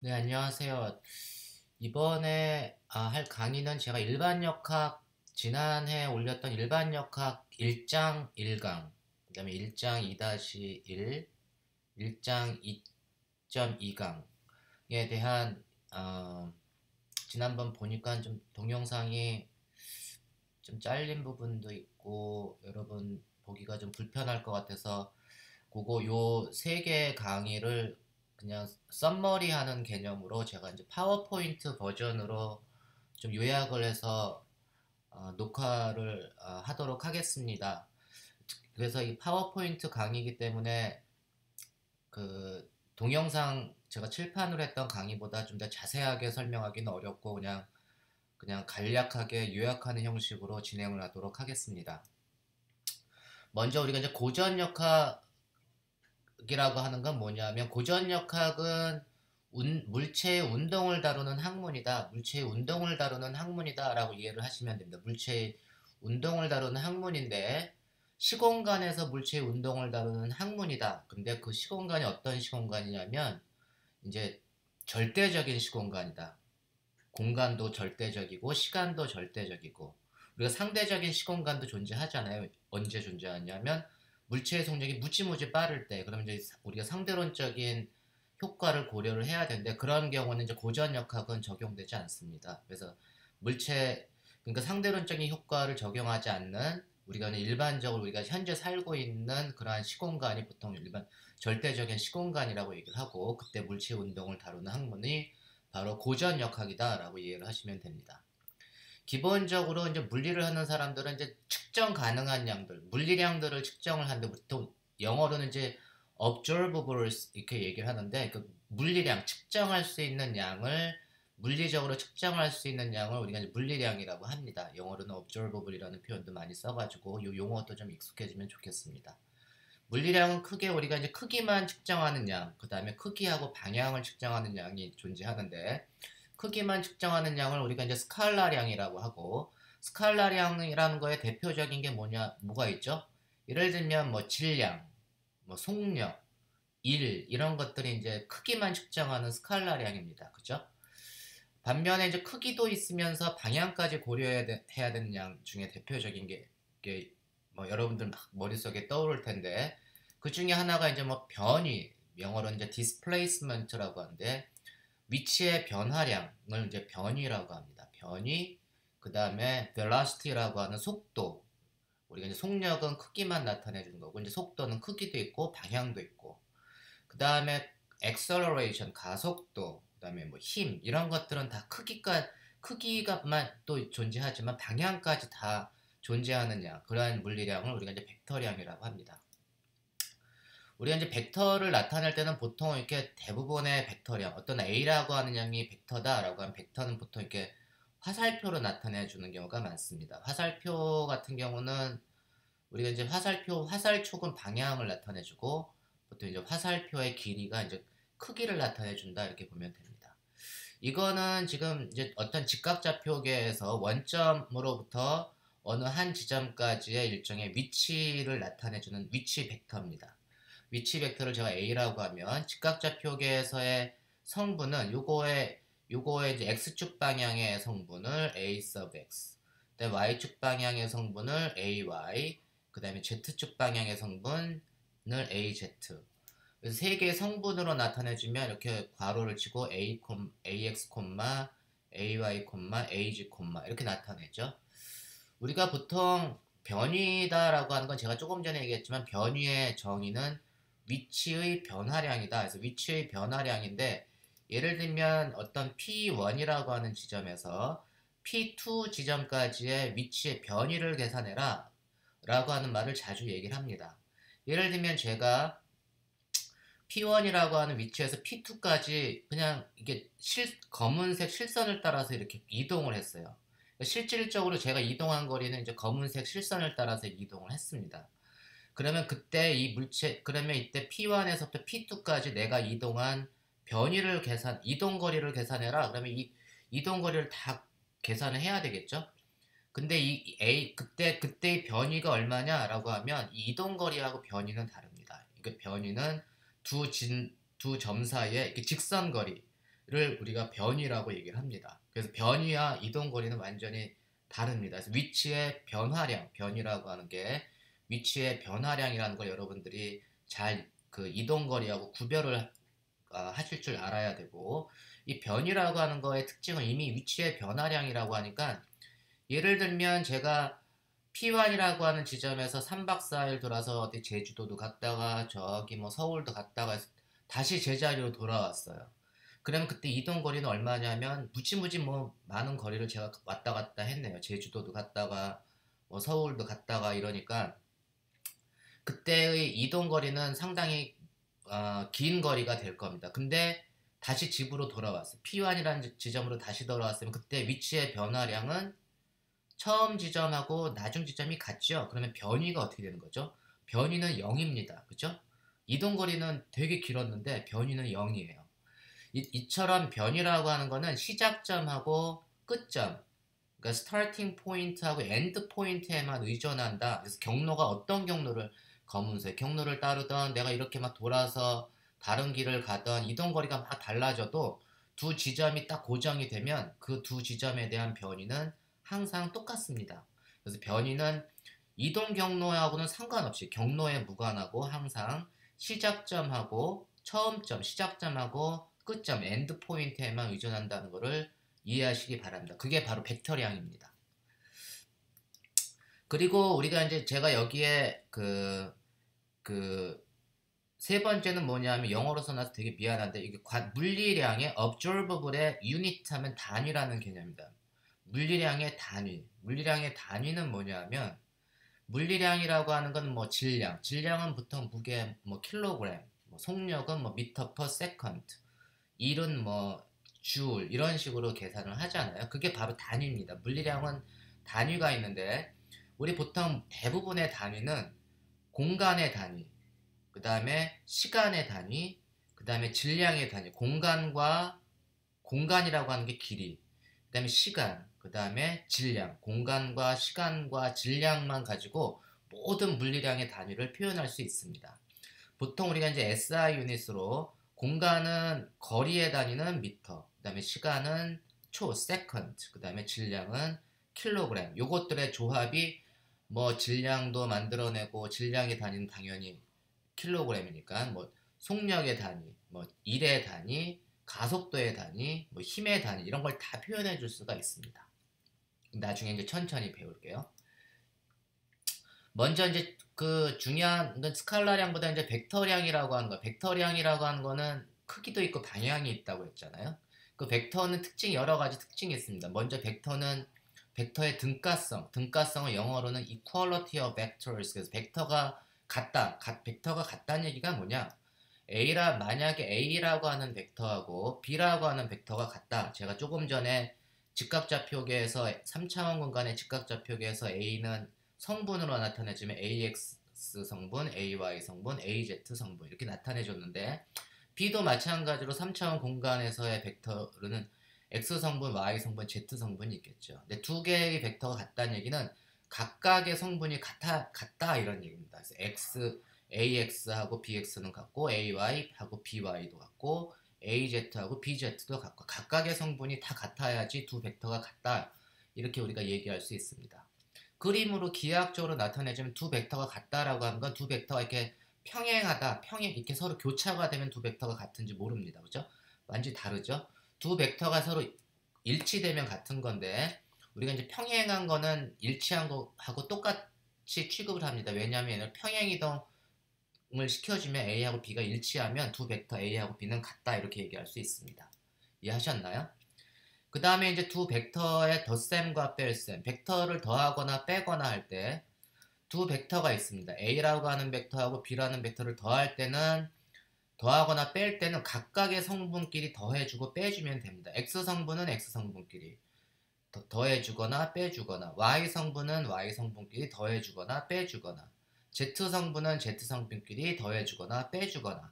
네, 안녕하세요. 이번에 할 강의는 제가 일반역학, 지난해 올렸던 일반역학 1장 1강, 그다음에 1장 2-1, 1장 2.2강에 대한, 지난번 보니까 좀 동영상이 좀 잘린 부분도 있고, 여러분 보기가 좀 불편할 것 같아서 그거 요 세 개 강의를 그냥 썸머리 하는 개념으로 제가 이제 파워포인트 버전으로 좀 요약을 해서 녹화를 하도록 하겠습니다. 그래서 이 파워포인트 강의이기 때문에 그 동영상 제가 칠판으로 했던 강의보다 좀 더 자세하게 설명하기는 어렵고 그냥 간략하게 요약하는 형식으로 진행을 하도록 하겠습니다. 먼저 우리가 이제 고전역학 이라고 하는 건 뭐냐면 고전역학은 물체의 운동을 다루는 학문이다. 물체의 운동을 다루는 학문이다 라고 이해를 하시면 됩니다. 물체의 운동을 다루는 학문인데 시공간에서 물체의 운동을 다루는 학문이다. 근데 그 시공간이 어떤 시공간이냐면 이제 절대적인 시공간이다. 공간도 절대적이고 시간도 절대적이고 우리가 상대적인 시공간도 존재하잖아요. 언제 존재하냐면 물체의 속력이 무지무지 빠를 때 그러면 이제 우리가 상대론적인 효과를 고려를 해야 되는데 그런 경우는 이제 고전역학은 적용되지 않습니다. 그래서 물체 그러니까 상대론적인 효과를 적용하지 않는 우리가 일반적으로 우리가 현재 살고 있는 그러한 시공간이 보통 일반 절대적인 시공간이라고 얘기를 하고 그때 물체 운동을 다루는 학문이 바로 고전역학이다라고 이해를 하시면 됩니다. 기본적으로 이제 물리를 하는 사람들은 이제 측정 가능한 양들, 물리량들을 측정을 하는데 보통 영어로는 이제 observables 이렇게 얘기를 하는데 그 물리량, 측정할 수 있는 양을 물리적으로 측정할 수 있는 양을 우리가 이제 물리량이라고 합니다. 영어로는 observable이라는 표현도 많이 써가지고 이 용어도 좀 익숙해지면 좋겠습니다. 물리량은 크게 우리가 이제 크기만 측정하는 양, 그 다음에 크기하고 방향을 측정하는 양이 존재하는데, 크기만 측정하는 양을 우리가 이제 스칼라량이라고 하고, 스칼라량이라는 거에 대표적인 게 뭐가 있죠? 예를 들면 뭐 질량, 뭐 속력, 이런 것들이 이제 크기만 측정하는 스칼라량입니다. 그죠? 반면에 이제 크기도 있으면서 방향까지 고려해야 되는 양 중에 대표적인 게 뭐 여러분들 막 머릿속에 떠오를 텐데 그 중에 하나가 이제 뭐 변위 영어로 이제 displacement라고 하는데 위치의 변화량을 이제 변위라고 합니다. 변위 그 다음에 velocity라고 하는 속도 우리가 이제 속력은 크기만 나타내 주는 거고 이제 속도는 크기도 있고 방향도 있고 그 다음에 acceleration 가속도, 그 다음에 뭐 힘 이런 것들은 다 크기가만 또 존재하지만 방향까지 다 존재하는 양 그러한 물리량을 우리가 이제 벡터량이라고 합니다. 우리가 이제 벡터를 나타낼 때는 보통 이렇게 대부분의 벡터량 어떤 A라고 하는 양이 벡터다라고 하면 벡터는 보통 이렇게 화살표로 나타내 주는 경우가 많습니다. 화살표 같은 경우는 우리가 이제 화살촉은 방향을 나타내주고 보통 이제 화살표의 길이가 이제 크기를 나타내준다 이렇게 보면 됩니다. 이거는 지금 이제 어떤 직각좌표계에서 원점으로부터 어느 한 지점까지의 일정의 위치를 나타내주는 위치 벡터입니다. 위치 벡터를 제가 A라고 하면 직각좌표계에서의 성분은 요거의 이제 x축 방향의 성분을 A sub x, 그다음에 y축 방향의 성분을 AY, 그다음에 z축 방향의 성분을 AZ. 그래서 세 개의 성분으로 나타내주면 이렇게 괄호를 치고 AX, AY, AG, 이렇게 나타내죠. 우리가 보통 변위다라고 하는 건 제가 조금 전에 얘기했지만 변위의 정의는 위치의 변화량이다. 그래서 위치의 변화량인데 예를 들면 어떤 P1이라고 하는 지점에서 P2 지점까지의 위치의 변위를 계산해라 라고 하는 말을 자주 얘기를 합니다. 예를 들면 제가 P1이라고 하는 위치에서 P2까지 그냥 이게 검은색 실선을 따라서 이렇게 이동을 했어요. 실질적으로 제가 이동한 거리는 이제 검은색 실선을 따라서 이동을 했습니다. 그러면 이때 P1에서부터 P2까지 내가 이동한 이동 거리를 계산해라. 그러면 이 이동 거리를 다 계산을 해야 되겠죠? 근데 그때의 변위가 얼마냐라고 하면 이 이동 거리하고 변위는 다릅니다. 그 변위는 두 점 사이의 직선 거리. 우리가 변위라고 얘기를 합니다. 그래서 변위와 이동거리는 완전히 다릅니다. 그래서 위치의 변화량, 변이라고 하는 게 위치의 변화량이라는 걸 여러분들이 잘 그 이동거리하고 구별을 하실 줄 알아야 되고, 이 변이라고 하는 거의 특징은 이미 위치의 변화량이라고 하니까, 예를 들면 제가 P1이라고 하는 지점에서 3박 4일 돌아서 어디 제주도도 갔다가 저기 뭐 서울도 갔다가 다시 제자리로 돌아왔어요. 그러면 그때 이동 거리는 얼마냐면 무지무지 뭐 많은 거리를 제가 왔다 갔다 했네요. 제주도도 갔다가 뭐 서울도 갔다가 이러니까 그때의 이동 거리는 상당히 긴 거리가 될 겁니다. 근데 다시 집으로 돌아왔어요. P1이라는 지점으로 다시 돌아왔으면 그때 위치의 변화량은 처음 지점하고 나중 지점이 같죠. 그러면 변위가 어떻게 되는 거죠? 변위는 0입니다. 그죠? 이동 거리는 되게 길었는데 변위는 0이에요. 이처럼 변이라고 하는 거는 시작점하고 끝점, 그러니까 스타팅 포인트하고 엔드 포인트에만 의존한다. 그래서 경로가 어떤 경로를 검은색 경로를 따르던 내가 이렇게 막 돌아서 다른 길을 가던 이동 거리가 막 달라져도 두 지점이 딱 고정이 되면 그 두 지점에 대한 변이는 항상 똑같습니다. 그래서 변이는 이동 경로하고는 상관없이 경로에 무관하고 항상 시작점하고 처음점, 시작점하고 끝점, 엔드 포인트에만 의존한다는 것을 이해하시기 바랍니다. 그게 바로 벡터량입니다. 그리고 우리가 이제 제가 여기에 그 세 번째는 뭐냐면 영어로 써놔서 되게 미안한데 이게 물리량의 observable의 unit 하면 단위라는 개념입니다. 물리량의 단위. 물리량의 단위는 뭐냐면 물리량이라고 하는 건 뭐 질량은 보통 무게 뭐 킬로그램, 뭐 속력은 뭐 미터 퍼 세컨드, 일은 뭐 줄 이런 식으로 계산을 하잖아요. 그게 바로 단위입니다. 물리량은 단위가 있는데 우리 보통 대부분의 단위는 공간의 단위, 그 다음에 시간의 단위, 그 다음에 질량의 단위, 공간이라고 하는 게 길이, 그 다음에 시간, 그 다음에 질량, 공간과 시간과 질량만 가지고 모든 물리량의 단위를 표현할 수 있습니다. 보통 우리가 이제 SI 유닛으로 공간은 거리의 단위는 미터, 그 다음에 시간은 세컨드, 그 다음에 질량은 킬로그램. 요것들의 조합이 뭐 질량도 만들어내고 질량의 단위는 당연히 킬로그램이니까 뭐 속력의 단위, 뭐 일의 단위, 가속도의 단위, 뭐 힘의 단위 이런 걸 다 표현해 줄 수가 있습니다. 나중에 이제 천천히 배울게요. 먼저 이제 그 중요한 건 스칼라량보다 이제 벡터량이라고 하는 거. 벡터량이라고 하는 거는 크기도 있고 방향이 있다고 했잖아요. 그 벡터는 여러 가지 특징이 있습니다. 먼저 벡터는 벡터의 등가성은 영어로는 equality of vectors. 그래서 벡터가 같다는 얘기가 뭐냐? 만약에 A라고 하는 벡터하고 B라고 하는 벡터가 같다. 제가 조금 전에 직각좌표계에서 3차원 공간의 직각좌표계에서 A는 성분으로 나타내주면 AX 성분, AY 성분, AZ 성분 이렇게 나타내줬는데 B도 마찬가지로 3차원 공간에서의 벡터는 X 성분, Y 성분, Z 성분이 있겠죠. 근데 두 개의 벡터가 같다는 얘기는 각각의 성분이 같다 이런 얘기입니다. 그래서 AX하고 BX는 같고 AY하고 BY도 같고 AZ하고 BZ도 같고 각각의 성분이 다 같아야지 두 벡터가 같다 이렇게 우리가 얘기할 수 있습니다. 그림으로 기하학적으로 나타내주면 두 벡터가 같다라고 하는 건 두 벡터가 이렇게 이렇게 서로 교차가 되면 두 벡터가 같은지 모릅니다. 그죠? 완전히 다르죠? 두 벡터가 서로 일치되면 같은 건데 우리가 이제 평행한 거는 일치한 거하고 똑같이 취급을 합니다. 왜냐하면 평행이동을 시켜주면 A하고 B가 일치하면 두 벡터 A하고 B는 같다 이렇게 얘기할 수 있습니다. 이해하셨나요? 그 다음에 이제 두 벡터의 덧셈과 뺄셈, 벡터를 더하거나 빼거나 할 때 두 벡터가 있습니다. A라고 하는 벡터하고 B라는 벡터를 더하거나 뺄 때는 각각의 성분끼리 더해주고 빼주면 됩니다. X 성분은 X 성분끼리 더해주거나 빼주거나, Y 성분은 Y 성분끼리 더해주거나 빼주거나, Z 성분은 Z 성분끼리 더해주거나 빼주거나.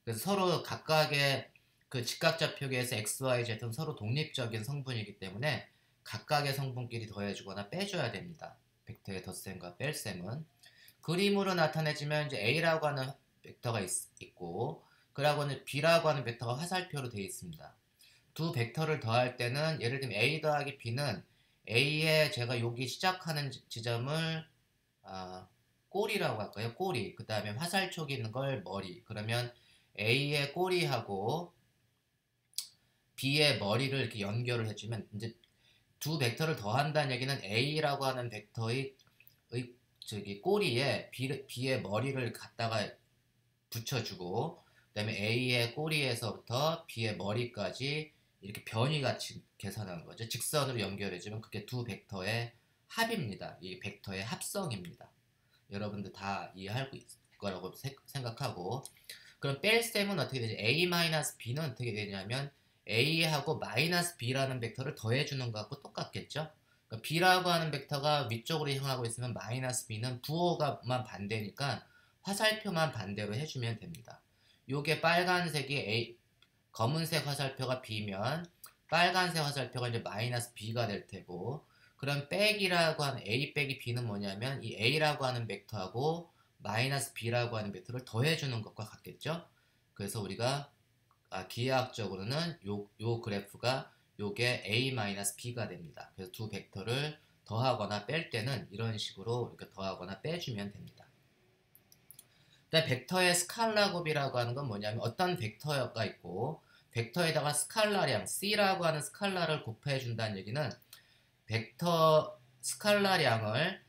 그래서 서로 각각의 그 직각좌표계에서 X, Y, Z는 서로 독립적인 성분이기 때문에 각각의 성분끼리 더해주거나 빼줘야 됩니다. 벡터의 덧셈과 뺄셈은 그림으로 나타내지면 이제 A라고 하는 벡터가 있고 그러고는 B라고 하는 벡터가 화살표로 되어 있습니다. 두 벡터를 더할 때는 예를 들면 A 더하기 B는 A에 제가 여기 시작하는 지점을 꼬리라고 할까요? 꼬리. 그 다음에 화살촉이 있는 걸 머리. 그러면 A의 꼬리하고 B의 머리를 이렇게 연결을 해주면 이제 두 벡터를 더한다는 얘기는 A라고 하는 벡터의 저기 꼬리에 B의 머리를 갖다가 붙여주고 그다음에 A의 꼬리에서부터 B의 머리까지 이렇게 변이같이 계산하는 거죠. 직선으로 연결해주면 그게 두 벡터의 합입니다. 이 벡터의 합성입니다. 여러분들 다 이해할 거라고 생각하고 그럼 뺄셈은 어떻게 되지? A-B는 어떻게 되냐면 A하고 마이너스 B라는 벡터를 더해주는 것하고 똑같겠죠? 그러니까 B라고 하는 벡터가 위쪽으로 향하고 있으면 마이너스 B는 부호가만 반대니까 화살표만 반대로 해주면 됩니다. 요게 빨간색이 검은색 화살표가 B면 빨간색 화살표가 이제 마이너스 B가 될 테고 그럼 빼기라고 하는 A 빼기 B는 뭐냐면 이 A라고 하는 벡터하고 마이너스 B라고 하는 벡터를 더해주는 것과 같겠죠? 그래서 우리가 기하학적으로는 요 그래프가 요게 A-B가 됩니다. 그래서 두 벡터를 더하거나 뺄 때는 이런 식으로 이렇게 더하거나 빼주면 됩니다. 그다음에 벡터의 스칼라 곱이라고 하는 건 뭐냐면 어떤 벡터가 있고 벡터에다가 스칼라량 C라고 하는 스칼라를 곱해준다는 얘기는 벡터 스칼라량을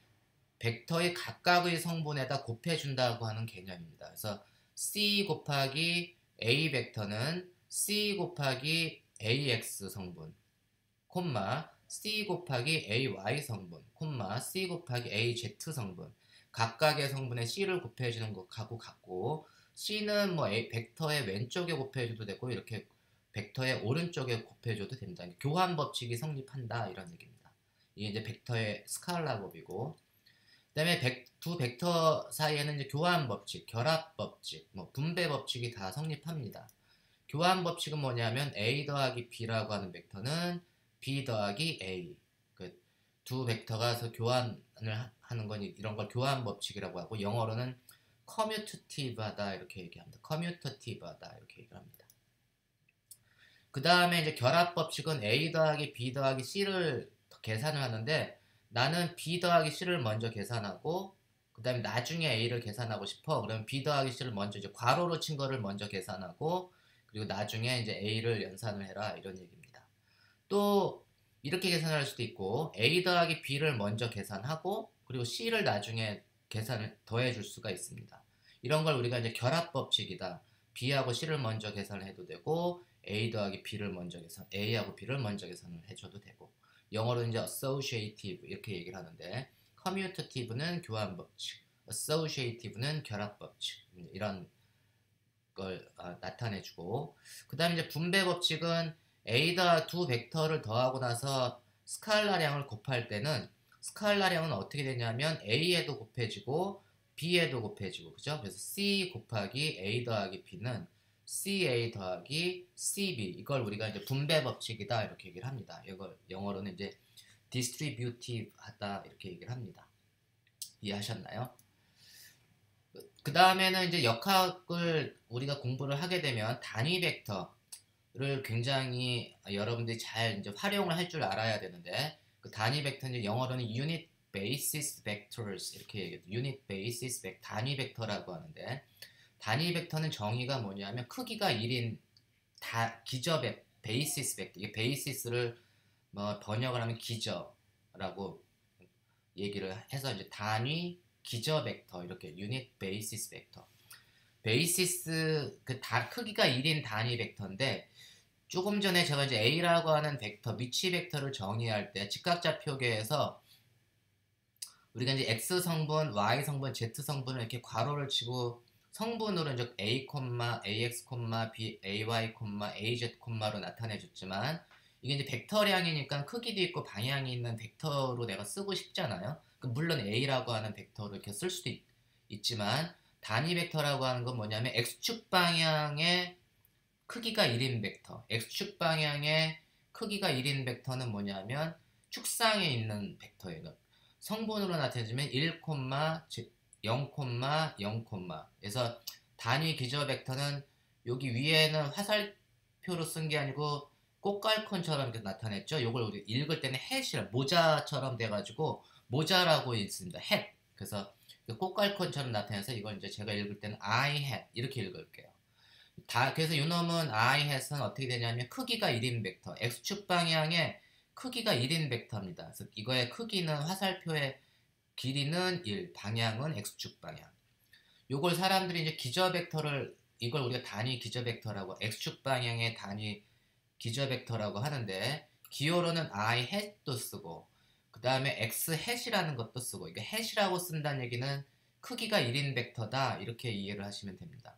벡터의 각각의 성분에다 곱해준다고 하는 개념입니다. 그래서 C 곱하기 A 벡터는 C 곱하기 AX 성분, 콤마 C 곱하기 AY 성분, 콤마 C 곱하기 AZ 성분 각각의 성분에 C를 곱해주는 것하고 같고 C는 뭐 벡터의 왼쪽에 곱해줘도 되고 이렇게 벡터의 오른쪽에 곱해줘도 됩니다. 교환 법칙이 성립한다 이런 얘기입니다. 이게 이제 벡터의 스칼라 곱이고 그다음에 두 벡터 사이에는 이제 교환 법칙, 결합 법칙, 뭐 분배 법칙이 다 성립합니다. 교환 법칙은 뭐냐면 A 더하기 B라고 하는 벡터는 B 더하기 A. 그 두 벡터가 교환을 하는 건 이런 걸 교환 법칙이라고 하고 영어로는 커뮤터티브하다 이렇게 얘기합니다. 커뮤터티브하다 이렇게 얘기를 합니다. 그 다음에 이제 결합 법칙은 A 더하기 B 더하기 C를 계산을 하는데 나는 B 더하기 C를 먼저 계산하고 그 다음에 나중에 A를 계산하고 싶어. 그럼 B 더하기 C를 먼저 이제 괄호로 친 거를 먼저 계산하고 그리고 나중에 이제 A를 연산을 해라 이런 얘기입니다. 또 이렇게 계산할 수도 있고 A 더하기 B를 먼저 계산하고 그리고 C를 나중에 계산을 더해 줄 수가 있습니다. 이런 걸 우리가 이제 결합 법칙이다. B하고 C를 먼저 계산을 해도 되고 A 더하기 B를 먼저 A하고 B를 먼저 계산을 해줘도 되고 영어로 이제 associative 이렇게 얘기를 하는데 commutative는 교환 법칙, associative는 결합 법칙 이런 걸 나타내주고 그 다음에 이제 분배 법칙은 A다 두 벡터를 더하고 나서 스칼라량을 곱할 때는 스칼라량은 어떻게 되냐면 A에도 곱해지고 B에도 곱해지고 그죠? 그래서 C 곱하기 A 더하기 B는 CA 더하기 CB 이걸 우리가 이제 분배 법칙이다 이렇게 얘기를 합니다. 이걸 영어로는 이제 distributive 하다 이렇게 얘기를 합니다. 이해하셨나요? 그 다음에는 이제 역학을 우리가 공부를 하게 되면 단위 벡터를 굉장히 여러분들이 잘 이제 활용을 할 줄 알아야 되는데 그 단위 벡터는 영어로는 unit basis vectors 이렇게 얘기해요. unit basis 단위 벡터라고 하는데 단위 벡터는 정의가 뭐냐면 크기가 1인 기저 베이시스 벡터 이게 베이시스를 뭐 번역을 하면 기저라고 얘기를 해서 이제 단위 기저 벡터 이렇게 유닛 베이시스 벡터 베이시스 크기가 1인 단위 벡터인데 조금 전에 제가 이제 A라고 하는 벡터 위치 벡터를 정의할 때 직각좌표계에서 우리가 이제 X 성분, Y 성분, Z 성분을 이렇게 괄호를 치고 성분으로 이제 A, AX, B, AY, AZ, 로 나타내줬지만 이게 이제 벡터량이니까 크기도 있고 방향이 있는 벡터로 내가 쓰고 싶잖아요. 물론 A라고 하는 벡터를 이렇게 쓸 수도 있지만 단위 벡터라고 하는 건 뭐냐면 X축 방향의 크기가 1인 벡터 X축 방향의 크기가 1인 벡터는 뭐냐면 축상에 있는 벡터예요. 성분으로 나타내주면 1, 0, 0, 그래서 단위 기저 벡터는 여기 위에는 화살표로 쓴 게 아니고 꽃갈콘처럼 이렇게 나타냈죠. 요걸 우리 읽을 때는 햇이라 모자처럼 돼가지고 모자라고 있습니다. 햇. 그래서 꽃갈콘처럼 나타내서 이걸 이제 제가 읽을 때는 I had 이렇게 읽을게요. 그래서 이놈은 I hat은 어떻게 되냐면 크기가 1인 벡터, x축 방향의 크기가 1인 벡터입니다. 그래서 이거의 크기는 화살표의 길이는 1, 방향은 x축 방향. 요걸 사람들이 이제 기저 벡터를 이걸 우리가 단위 기저 벡터라고 x축 방향의 단위 기저 벡터라고 하는데 기호로는 I hat도 쓰고 그 다음에 x hat이라는 것도 쓰고 이게 hat이라고 쓴다는 얘기는 크기가 1인 벡터다 이렇게 이해를 하시면 됩니다.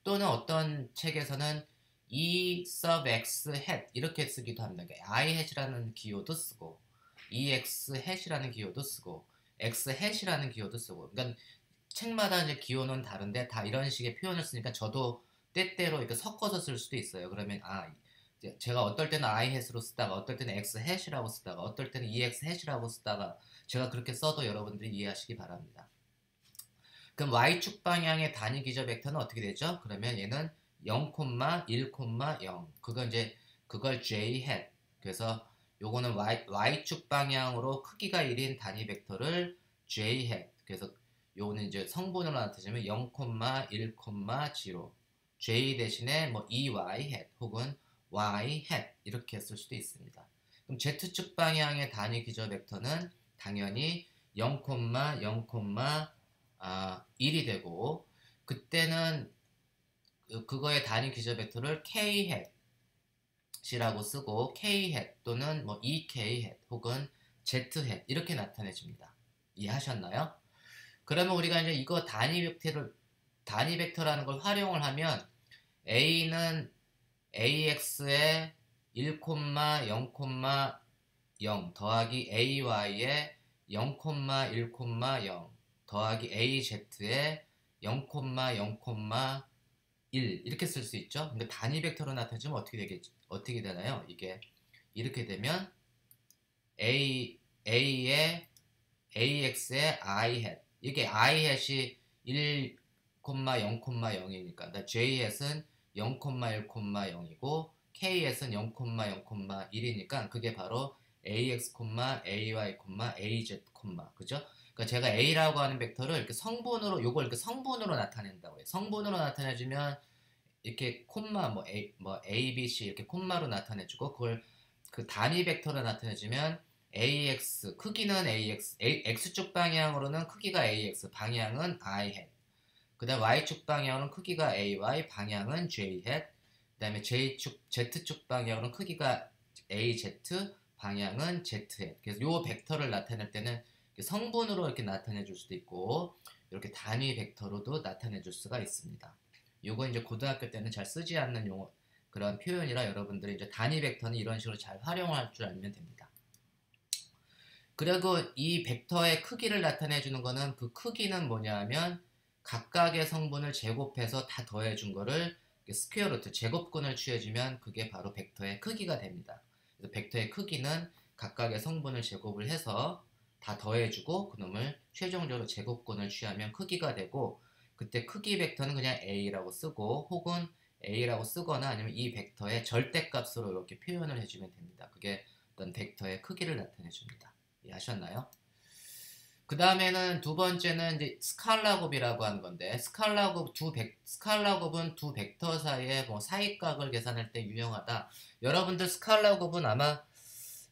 또는 어떤 책에서는 E sub x hat 이렇게 쓰기도 합니다. 그러니까 I hat이라는 기호도 쓰고 EX hat이라는 기호도 쓰고 X hat이라는 기호도 쓰고 그러니까 책마다 이제 기호는 다른데 다 이런 식의 표현을 쓰니까 저도 때때로 이렇게 섞어서 쓸 수도 있어요. 그러면 제가 어떨 때는 I hat으로 쓰다가 어떨 때는 X hat이라고 쓰다가 어떨 때는 EX hat이라고 쓰다가 제가 그렇게 써도 여러분들이 이해하시기 바랍니다. 그럼 Y축 방향의 단위 기저 벡터는 어떻게 되죠? 그러면 얘는 0, 1, 0 그걸 J hat 그래서 요거는 Y축 방향으로 크기가 1인 단위 벡터를 J hat 그래서 요거는 이제 성분으로 나타내면 0, 1, 0 J 대신에 뭐 EY hat 혹은 Y hat 이렇게 쓸 수도 있습니다. 그럼 Z축 방향의 단위 기저 벡터는 당연히 0, 0, 1이 되고 그때는 그거의 단위 기저 벡터를 K hat이라고 쓰고 K hat 또는 뭐 EK hat 혹은 Z hat 이렇게 나타내줍니다. 이해하셨나요? 그러면 우리가 이제 이거 단위 벡터라는 걸 활용을 하면 A는 AX에 1, 0, 0 더하기 AY에 0, 1, 0 더하기 AZ에 0, 0, 1 이렇게 쓸 수 있죠. 근데 단위 벡터로 나타내면 어떻게 되나요? 이게 이렇게 되면 A에 AX에 I hat 이게 I hat이 1, 0, 0이니까 J hat은 0, 1, 0이고 K hat은 0, 0, 1이니까 그게 바로 AX, AY, AZ, 그죠? 그러니까 제가 A라고 하는 벡터를 이렇게 요걸 이렇게 성분으로 나타낸다고 해요. 성분으로 나타내주면 이렇게 콤마 A, B, C 이렇게 콤마로 나타내주고 그걸 그 단위 벡터로 나타내주면 AX 크기는 X축 방향으로는 크기가 AX 방향은 I hat 그 다음 Y축 방향으로는 크기가 AY 방향은 J hat 그 다음에 Z축 방향으로는 크기가 AZ 방향은 Z hat 그래서 요 벡터를 나타낼 때는 성분으로 이렇게 나타내 줄 수도 있고 이렇게 단위 벡터로도 나타내 줄 수가 있습니다. 요거 이제 고등학교 때는 잘 쓰지 않는 용어 그런 표현이라 여러분들이 이제 단위 벡터는 이런 식으로 잘 활용할 줄 알면 됩니다. 그리고 이 벡터의 크기를 나타내 주는 거는 그 크기는 뭐냐 하면 각각의 성분을 제곱해서 다 더해 준 거를 스퀘어 루트 제곱근을 취해주면 그게 바로 벡터의 크기가 됩니다. 그래서 벡터의 크기는 각각의 성분을 제곱을 해서 다 더해주고 그놈을 최종적으로 제곱근을 취하면 크기가 되고 그때 크기 벡터는 그냥 A라고 쓰고 혹은 A라고 쓰거나 아니면 이 벡터의 절대값으로 이렇게 표현을 해주면 됩니다. 그게 어떤 벡터의 크기를 나타내 줍니다. 이해하셨나요? 그 다음에는 두 번째는 이제 스칼라곱이라고 하는 건데 스칼라곱은 두 벡터 사이에 뭐 사이각을 계산할 때 유용하다. 여러분들 스칼라곱은 아마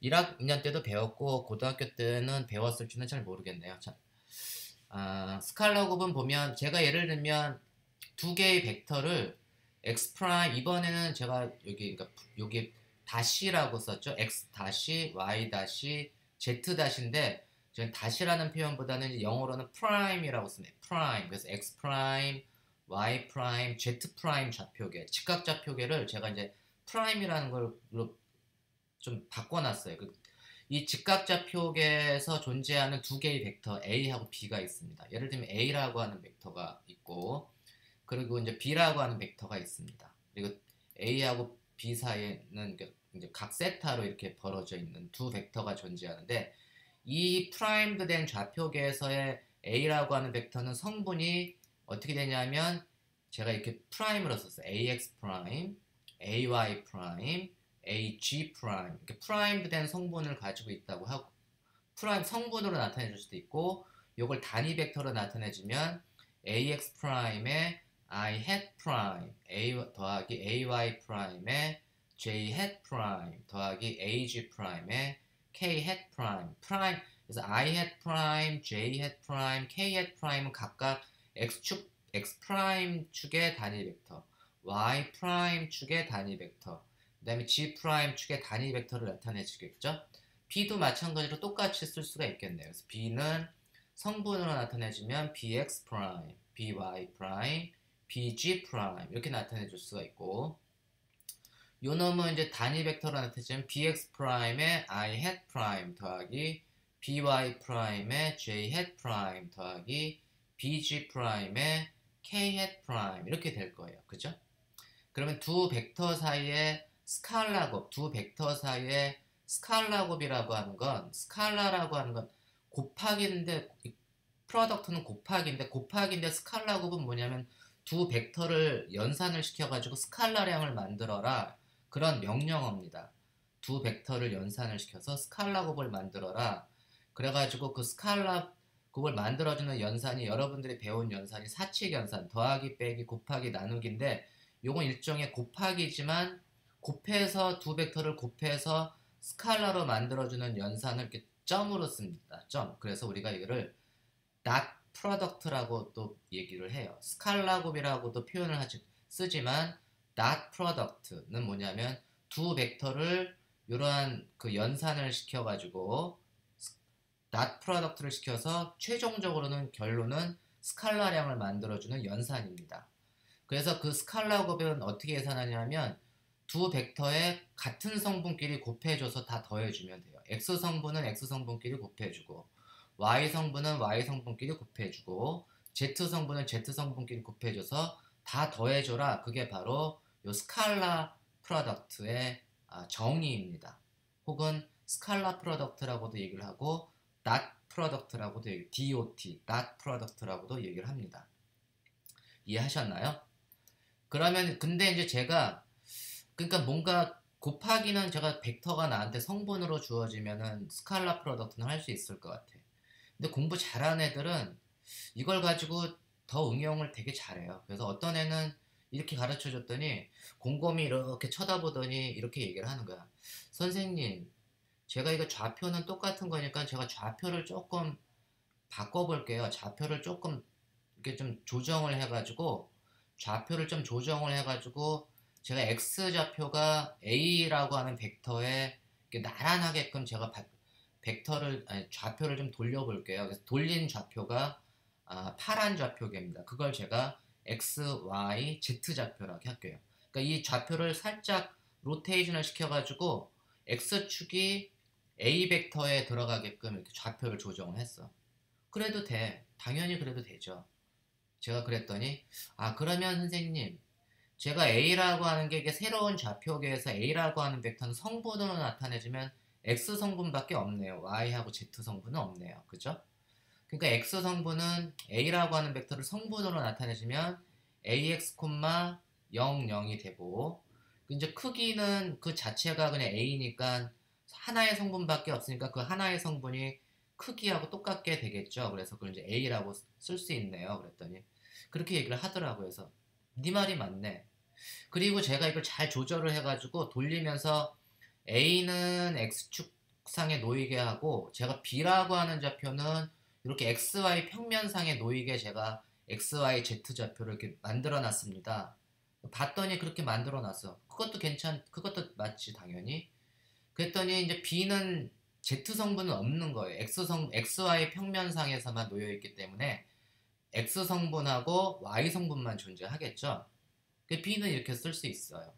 1학년 때도 배웠고 고등학교 때는 배웠을지는 잘 모르겠네요. 자, 스칼라곱은 보면 제가 예를 들면 두 개의 벡터를 x 프라임 이번에는 제가 여기 다시라고 썼죠. x 다시 y 다시 z 다시인데 저는 다시라는 표현보다는 영어로는 프라임이라고 씁니다. 프라임. 그래서 x 프라임, y 프라임, z 프라임 좌표계, 직각 좌표계를 제가 이제 프라임이라는 걸로 좀 바꿔놨어요. 이 직각 좌표계에서 존재하는 두 개의 벡터 A하고 B가 있습니다. 예를 들면 A라고 하는 벡터가 있고 그리고 이제 B라고 하는 벡터가 있습니다. 그리고 A하고 B 사이에는 이제 각 세타로 이렇게 벌어져 있는 두 벡터가 존재하는데 이 프라임드 된 좌표계에서의 A라고 하는 벡터는 성분이 어떻게 되냐면 제가 이렇게 프라임으로 썼어요. AX 프라임, AY 프라임, AG 프라임. 이렇게 프라임드 된 성분을 가지고 있다고 하고, 프라임 성분으로 나타내줄 수도 있고, 요걸 단위 벡터로 나타내주면 AX 프라임의 I hat 프라임 A 더하기 AY 프라임의 J hat 프라임 더하기 AG 프라임의 K hat 프라임. 그래서 I hat 프라임, J hat 프라임, K hat 프라임은 각각 X축, X 프라임 축의 단위 벡터, Y 프라임 축의 단위 벡터, 그 다음에 G 프라임 축의 단위 벡터를 나타내주겠죠. B도 마찬가지로 똑같이 쓸 수가 있겠네요. 그래서 B는 성분으로 나타내주면 BX 프라임, BY 프라임, BG 프라임 이렇게 나타내 줄 수가 있고, 요 놈은 이제 단위 벡터로 나타내주면 BX 프라임의 I hat 프라임 더하기 BY 프라임의 J hat 프라임 더하기 BG 프라임의 K hat 프라임 이렇게 될 거예요. 그죠? 그러면 두 벡터 사이의 스칼라곱, 두 벡터 사이의 스칼라곱이라고 하는 건, 스칼라라고 하는 건 곱하기인데, 프로덕트는 곱하기인데 스칼라곱은 뭐냐면 두 벡터를 연산을 시켜가지고 스칼라량을 만들어라, 그런 명령어입니다. 두 벡터를 연산을 시켜서 스칼라곱을 만들어라. 그래가지고 그 스칼라곱을 만들어주는 연산이, 여러분들이 배운 연산이 사칙 연산, 더하기 빼기 곱하기 나누기인데, 요건 일종의 곱하기지만 곱해서 두 벡터를 곱해서 스칼라로 만들어주는 연산을 이렇게 점으로 씁니다. 점. 그래서 우리가 이거를 dot product라고 또 얘기를 해요. 스칼라곱이라고도 표현을 쓰지만 dot product는 뭐냐면 두 벡터를 이러한 그 연산을 시켜가지고 dot product를 시켜서 최종적으로는 결론은 스칼라량을 만들어주는 연산입니다. 그래서 그 스칼라곱은 어떻게 계산하냐면 두 벡터의 같은 성분끼리 곱해줘서 다 더해주면 돼요. X 성분은 X 성분끼리 곱해주고, Y 성분은 Y 성분끼리 곱해주고, Z 성분은 Z 성분끼리 곱해줘서 다 더해줘라. 그게 바로 요 스칼라 프로덕트의 정의입니다. 혹은 스칼라 프로덕트라고도 얘기를 하고, dot 프로덕트라고도 DOT, dot 프로덕트라고도 얘기를 합니다. 이해하셨나요? 그러면 근데 이제 제가, 그러니까 뭔가 곱하기는 제가 벡터가 나한테 성분으로 주어지면은 스칼라 프로덕트는 할 수 있을 것 같아. 근데 공부 잘하는 애들은 이걸 가지고 더 응용을 되게 잘해요. 그래서 어떤 애는 이렇게 가르쳐 줬더니 곰곰이 이렇게 쳐다보더니 이렇게 얘기를 하는 거야. 선생님, 제가 이거 좌표는 똑같은 거니까 제가 좌표를 조금 바꿔볼게요. 좌표를 조금 이렇게 좀 조정을 해가지고, 제가 X좌표가 A라고 하는 벡터에 나란하게끔 제가 좌표를 좀 돌려볼게요. 그래서 돌린 좌표가 파란 좌표입니다. 그걸 제가 X, Y, Z 좌표라고 할게요. 그러니까 이 좌표를 살짝 로테이션을 시켜가지고 X축이 A 벡터에 들어가게끔 이렇게 좌표를 조정을 했어. 그래도 돼. 당연히 그래도 되죠. 제가 그랬더니, 그러면 선생님, 제가 A라고 하는 게 이게 새로운 좌표계에서 A라고 하는 벡터는 성분으로 나타내주면 X 성분밖에 없네요. Y하고 Z 성분은 없네요. 그죠? 그러니까 X 성분은 A라고 하는 벡터를 성분으로 나타내주면 AX, 0, 0이 되고, 이제 크기는 그 자체가 그냥 A니까 하나의 성분밖에 없으니까 그 하나의 성분이 크기하고 똑같게 되겠죠. 그래서 그걸 이제 A라고 쓸 수 있네요. 그랬더니 그렇게 얘기를 하더라고요. 그래서 네 말이 맞네. 그리고 제가 이걸 잘 조절을 해가지고 돌리면서 A는 X축상에 놓이게 하고, 제가 B라고 하는 좌표는 이렇게 XY 평면상에 놓이게 제가 XY Z 좌표를 이렇게 만들어 놨습니다. 봤더니 그렇게 만들어 놨어. 그것도 맞지, 당연히. 그랬더니 이제 B는 Z 성분은 없는 거예요. XY 평면상에서만 놓여 있기 때문에 X 성분하고 Y 성분만 존재하겠죠. B는 이렇게 쓸 수 있어요.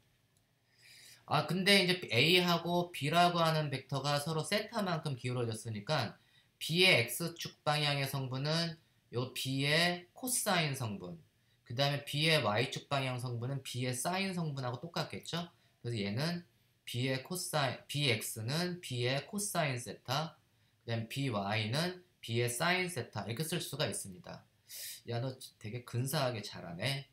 근데 이제 A하고 B라고 하는 벡터가 서로 세타만큼 기울어졌으니까 B의 X축 방향의 성분은 요 B의 코사인 성분, 그 다음에 B의 Y축 방향 성분은 B의 사인 성분하고 똑같겠죠? 그래서 얘는 BX는 B의 코사인 세타, 그 다음에 BY는 B의 사인 세타, 이렇게 쓸 수가 있습니다. 야, 너 되게 근사하게 잘하네.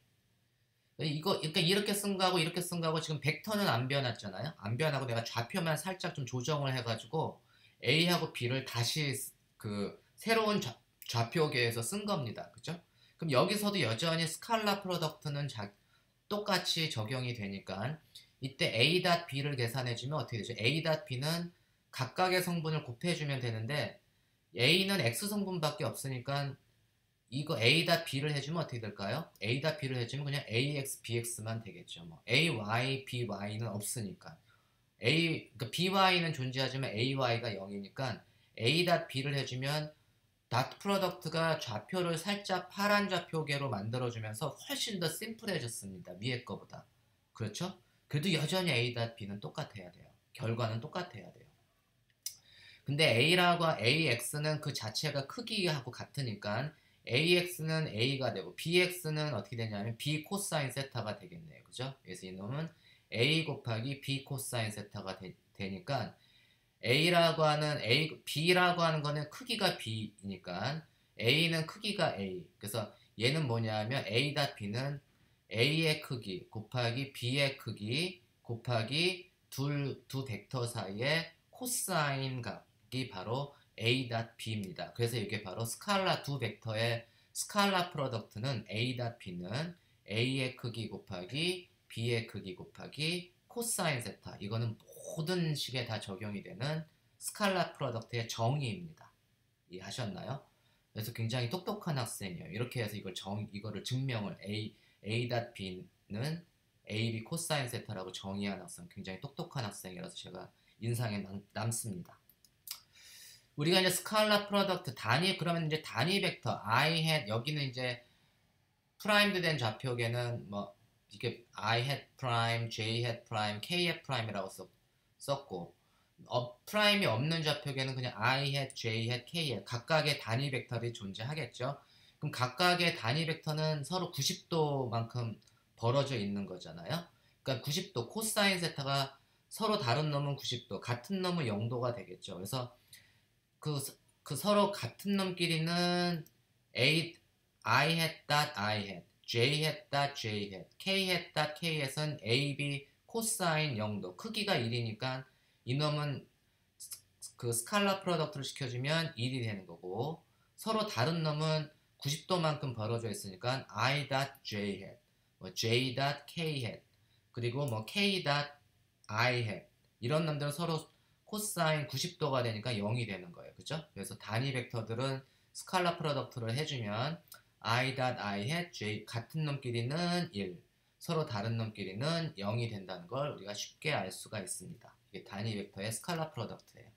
이거 그러니까 이렇게 쓴 거하고 이렇게 쓴 거하고 지금 벡터는 안 변했잖아요. 안 변하고 내가 좌표만 살짝 좀 조정을 해가지고 A하고 B를 다시 그 새로운 좌표계에서 쓴 겁니다. 그죠? 그럼 여기서도 여전히 스칼라 프로덕트는 똑같이 적용이 되니까 이때 A.B를 계산해주면 어떻게 되죠? A.B는 각각의 성분을 곱해주면 되는데 A는 X 성분밖에 없으니까 이거 A.B를 해주면 어떻게 될까요? A.B를 해주면 그냥 AX, BX만 되겠죠. 뭐 AY, BY는 없으니까. 그러니까 BY는 존재하지만 AY가 0이니까 A.B를 해주면 닷 프로덕트가 좌표를 살짝 파란 좌표계로 만들어주면서 훨씬 더 심플해졌습니다. 위에 거보다. 그렇죠? 그래도 여전히 A.B는 똑같아야 돼요. 결과는 똑같아야 돼요. 근데 A라고 AX는 그 자체가 크기하고 같으니까 AX는 A가 되고 BX는 어떻게 되냐면 B 코사인 세타가 되겠네요. 그죠? 그래서 이놈은 A 곱하기 B 코사인 세타가 되니까 B라고 하는 거는 크기가 B이니까 A는 크기가 A. 그래서 얘는 뭐냐면 A.B는 A의 크기 곱하기 B의 크기 곱하기 두 벡터 사이의 코사인 값이 바로 A.B입니다. 그래서 이게 바로 스칼라 두 벡터의 스칼라 프로덕트는 A.B는 A의 크기 곱하기 B의 크기 곱하기 코사인 세타. 이거는 모든 식에 다 적용이 되는 스칼라 프로덕트의 정의입니다. 이해하셨나요? 그래서 굉장히 똑똑한 학생이에요. 이렇게 해서 이거를 증명을 A.B는 AB 코사인 세타라고 정의한 학생, 굉장히 똑똑한 학생이라서 제가 인상에 남습니다. 우리가 이제 스칼라 프로덕트 그러면 이제 단위 벡터 I hat 여기는 이제 프라임드 된 좌표계는 뭐 이게 I hat prime, J hat prime, K hat prime이라고 썼고 프라임이 없는 좌표계는 그냥 I hat, J hat, K hat 각각의 단위 벡터들이 존재하겠죠. 그럼 각각의 단위 벡터는 서로 90도만큼 벌어져 있는 거잖아요. 그러니까 90도 코사인 세타가 서로 다른 놈은 90도, 같은 놈은 0도가 되겠죠. 그래서 그 서로 같은 놈끼리는 I hat dot I hat, J hat dot J hat, K hat dot K hat은 AB 코사인 0도, 크기가 1이니까 이놈은 그 스칼라 프로덕트를 시켜주면 1이 되는 거고 서로 다른 놈은 90도만큼 벌어져 있으니까 I dot J hat, 뭐 J dot K hat, 그리고 뭐 K dot I hat 이런 놈들은 서로 코사인 90도가 되니까 0이 되는 거예요. 그죠? 그래서 단위 벡터들은 스칼라 프로덕트를 해주면 I dot I hat J 같은 놈끼리는 1, 서로 다른 놈끼리는 0이 된다는 걸 우리가 쉽게 알 수가 있습니다. 이게 단위 벡터의 스칼라 프로덕트예요.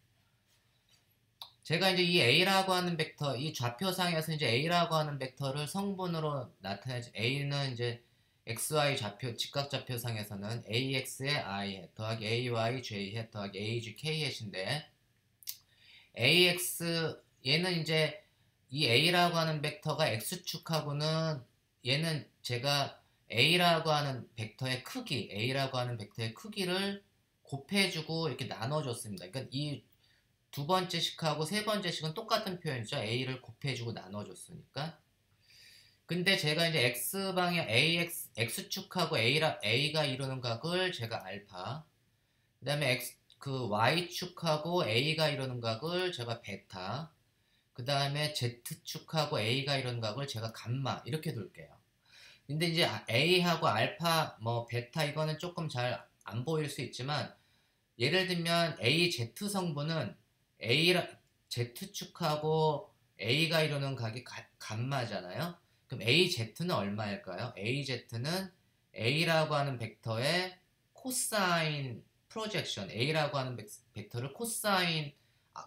제가 이제 이 A라고 하는 벡터, 이 좌표상에서 이제 A라고 하는 벡터를 성분으로 나타내죠. A는 이제 XY 좌표, 직각좌표상에서는 AX의 I hat 더하기 AY J hat 더하기 AG K hat인데 AX 얘는 이제 이 A라고 하는 벡터가 X축하고는 얘는 제가 A라고 하는 벡터의 크기, A라고 하는 벡터의 크기를 곱해주고 이렇게 나눠줬습니다. 그러니까 이 두 번째 식하고 세 번째 식은 똑같은 표현이죠. A를 곱해주고 나눠줬으니까. 근데 제가 이제 X방향 X축하고 A가 이루는 각을 제가 알파, 그 다음에 그 Y축하고 A가 이루는 각을 제가 베타, 그 다음에 Z축하고 A가 이루는 각을 제가 감마, 이렇게 둘게요. 근데 이제 A하고 알파, 뭐 베타 이거는 조금 잘 안 보일 수 있지만 예를 들면 AZ 성분은 Z축하고 A가 이루는 각이 감마잖아요. 그럼 AZ는 얼마일까요? AZ는 A라고 하는 벡터의 코사인 프로젝션, A라고 하는 벡터를 코사인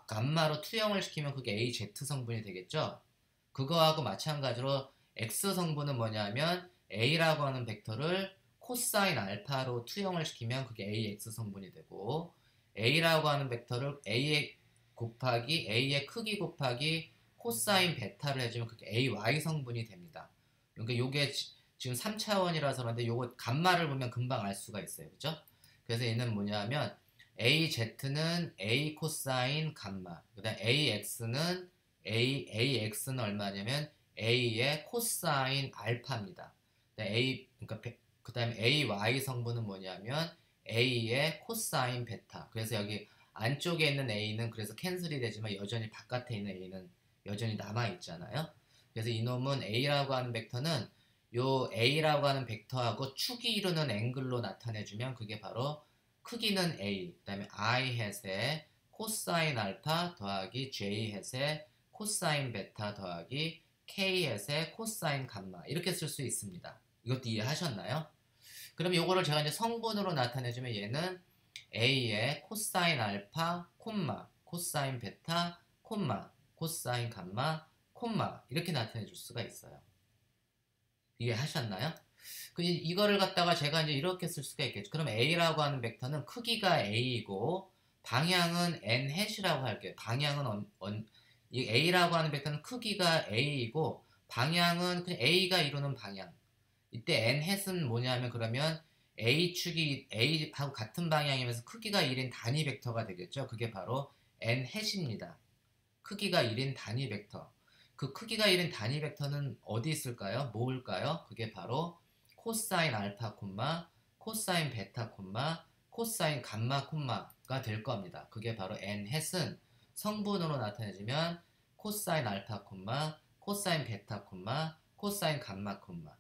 감마로 투영을 시키면 그게 AZ 성분이 되겠죠? 그거하고 마찬가지로 X 성분은 뭐냐면 A라고 하는 벡터를 코사인 알파로 투영을 시키면 그게 AX 성분이 되고 A라고 하는 벡터를 A의 크기 곱하기 코사인 베타를 해주면 그게 AY 성분이 됩니다. 그러니까 요게 지금 3차원이라서 그런데 요거 감마를 보면 금방 알 수가 있어요. 그죠? 그래서 얘는 뭐냐면 AZ는 A 코사인 감마, 그 다음 AX는 얼마냐면 A의 코사인 알파입니다. 그러니까 그 다음에 AY 성분은 뭐냐면 A의 코사인 베타. 그래서 여기 안쪽에 있는 A는 그래서 캔슬이 되지만 여전히 바깥에 있는 A는 여전히 남아있잖아요. 그래서 이놈은 A라고 하는 벡터는 요 A라고 하는 벡터하고 축이 이루는 앵글로 나타내주면 그게 바로 크기는 A, 그 다음에 I 햇의 코사인 알파 더하기 J 햇의 코사인 베타 더하기 K 햇의 코사인 감마 이렇게 쓸 수 있습니다. 이것도 이해하셨나요? 그럼 요거를 제가 이제 성분으로 나타내주면 얘는 A의 코사인 알파, 콤마, 코사인 베타, 콤마, 코사인 감마, 콤마 이렇게 나타내 줄 수가 있어요. 이해하셨나요? 이거를 갖다가 제가 이제 이렇게 쓸 수가 있겠죠. 그럼 A라고 하는 벡터는 크기가 A이고 방향은 n 햇이라고 할게요. 방향은 이 A라고 하는 벡터는 크기가 A이고 방향은 그냥 A가 이루는 방향. 이때 n 햇은 뭐냐면 그러면 A축이 A하고 같은 방향이면서 크기가 1인 단위 벡터가 되겠죠. 그게 바로 n 햇입니다. 크기가 1인 단위 벡터. 그 크기가 1인 단위 벡터는 어디 있을까요? 뭘까요? 그게 바로 코사인 알파 콤마, 코사인 베타 콤마, 코사인 감마 콤마가 될 겁니다. 그게 바로 n 햇은 성분으로 나타내지면 코사인 알파 콤마, 코사인 베타 콤마, 코사인 감마 콤마.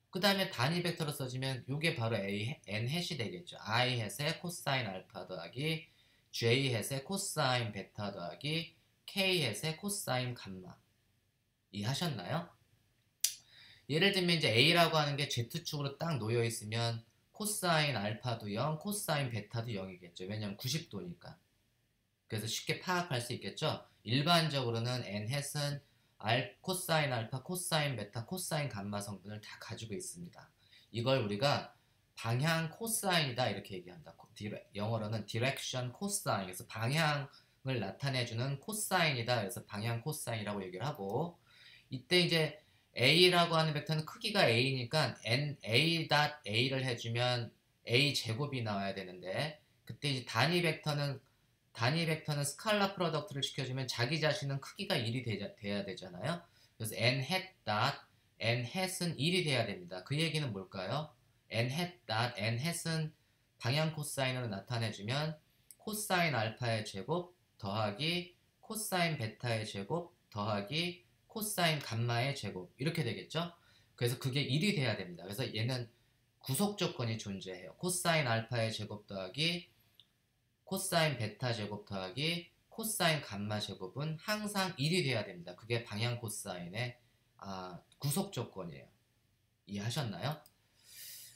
그 다음에 단위 벡터로 써지면 이게 바로 n 햇이 되겠죠. I 햇의 코사인 알파 더하기 j 햇의 코사인 베타 더하기 k 햇의 코사인 감마. 이해하셨나요? 예를 들면 이제 A라고 하는 게 Z축으로 딱 놓여 있으면 코사인 알파도 0, 코사인 베타도 0이겠죠. 왜냐면 90도니까. 그래서 쉽게 파악할 수 있겠죠. 일반적으로는 n 햇은 코사인 알파, 코사인 베타, 코사인 감마 성분을 다 가지고 있습니다. 이걸 우리가 방향 코사인이다 이렇게 얘기한다. 영어로는 direction 코사인. 그래서 방향을 나타내주는 코사인이다. 그래서 방향 코사인이라고 얘기를 하고 이때 이제 A라고 하는 벡터는 크기가 A니까 A.A를 해주면 A 제곱이 나와야 되는데 그때 이제 단위 벡터는 스칼라 프로덕트를 시켜주면 자기 자신은 크기가 1이 돼야 되잖아요. 그래서 n 햇은 1이 돼야 됩니다. 그 얘기는 뭘까요? n 햇은 방향 코사인으로 나타내주면 코사인 알파의 제곱 더하기 코사인 베타의 제곱 더하기 코사인 감마의 제곱 이렇게 되겠죠. 그래서 그게 1이 돼야 됩니다. 그래서 얘는 구속 조건이 존재해요. 코사인 알파의 제곱 더하기 코사인 베타 제곱 더하기 코사인 감마 제곱은 항상 1이 돼야 됩니다. 그게 방향 코사인의 구속 조건이에요. 이해하셨나요?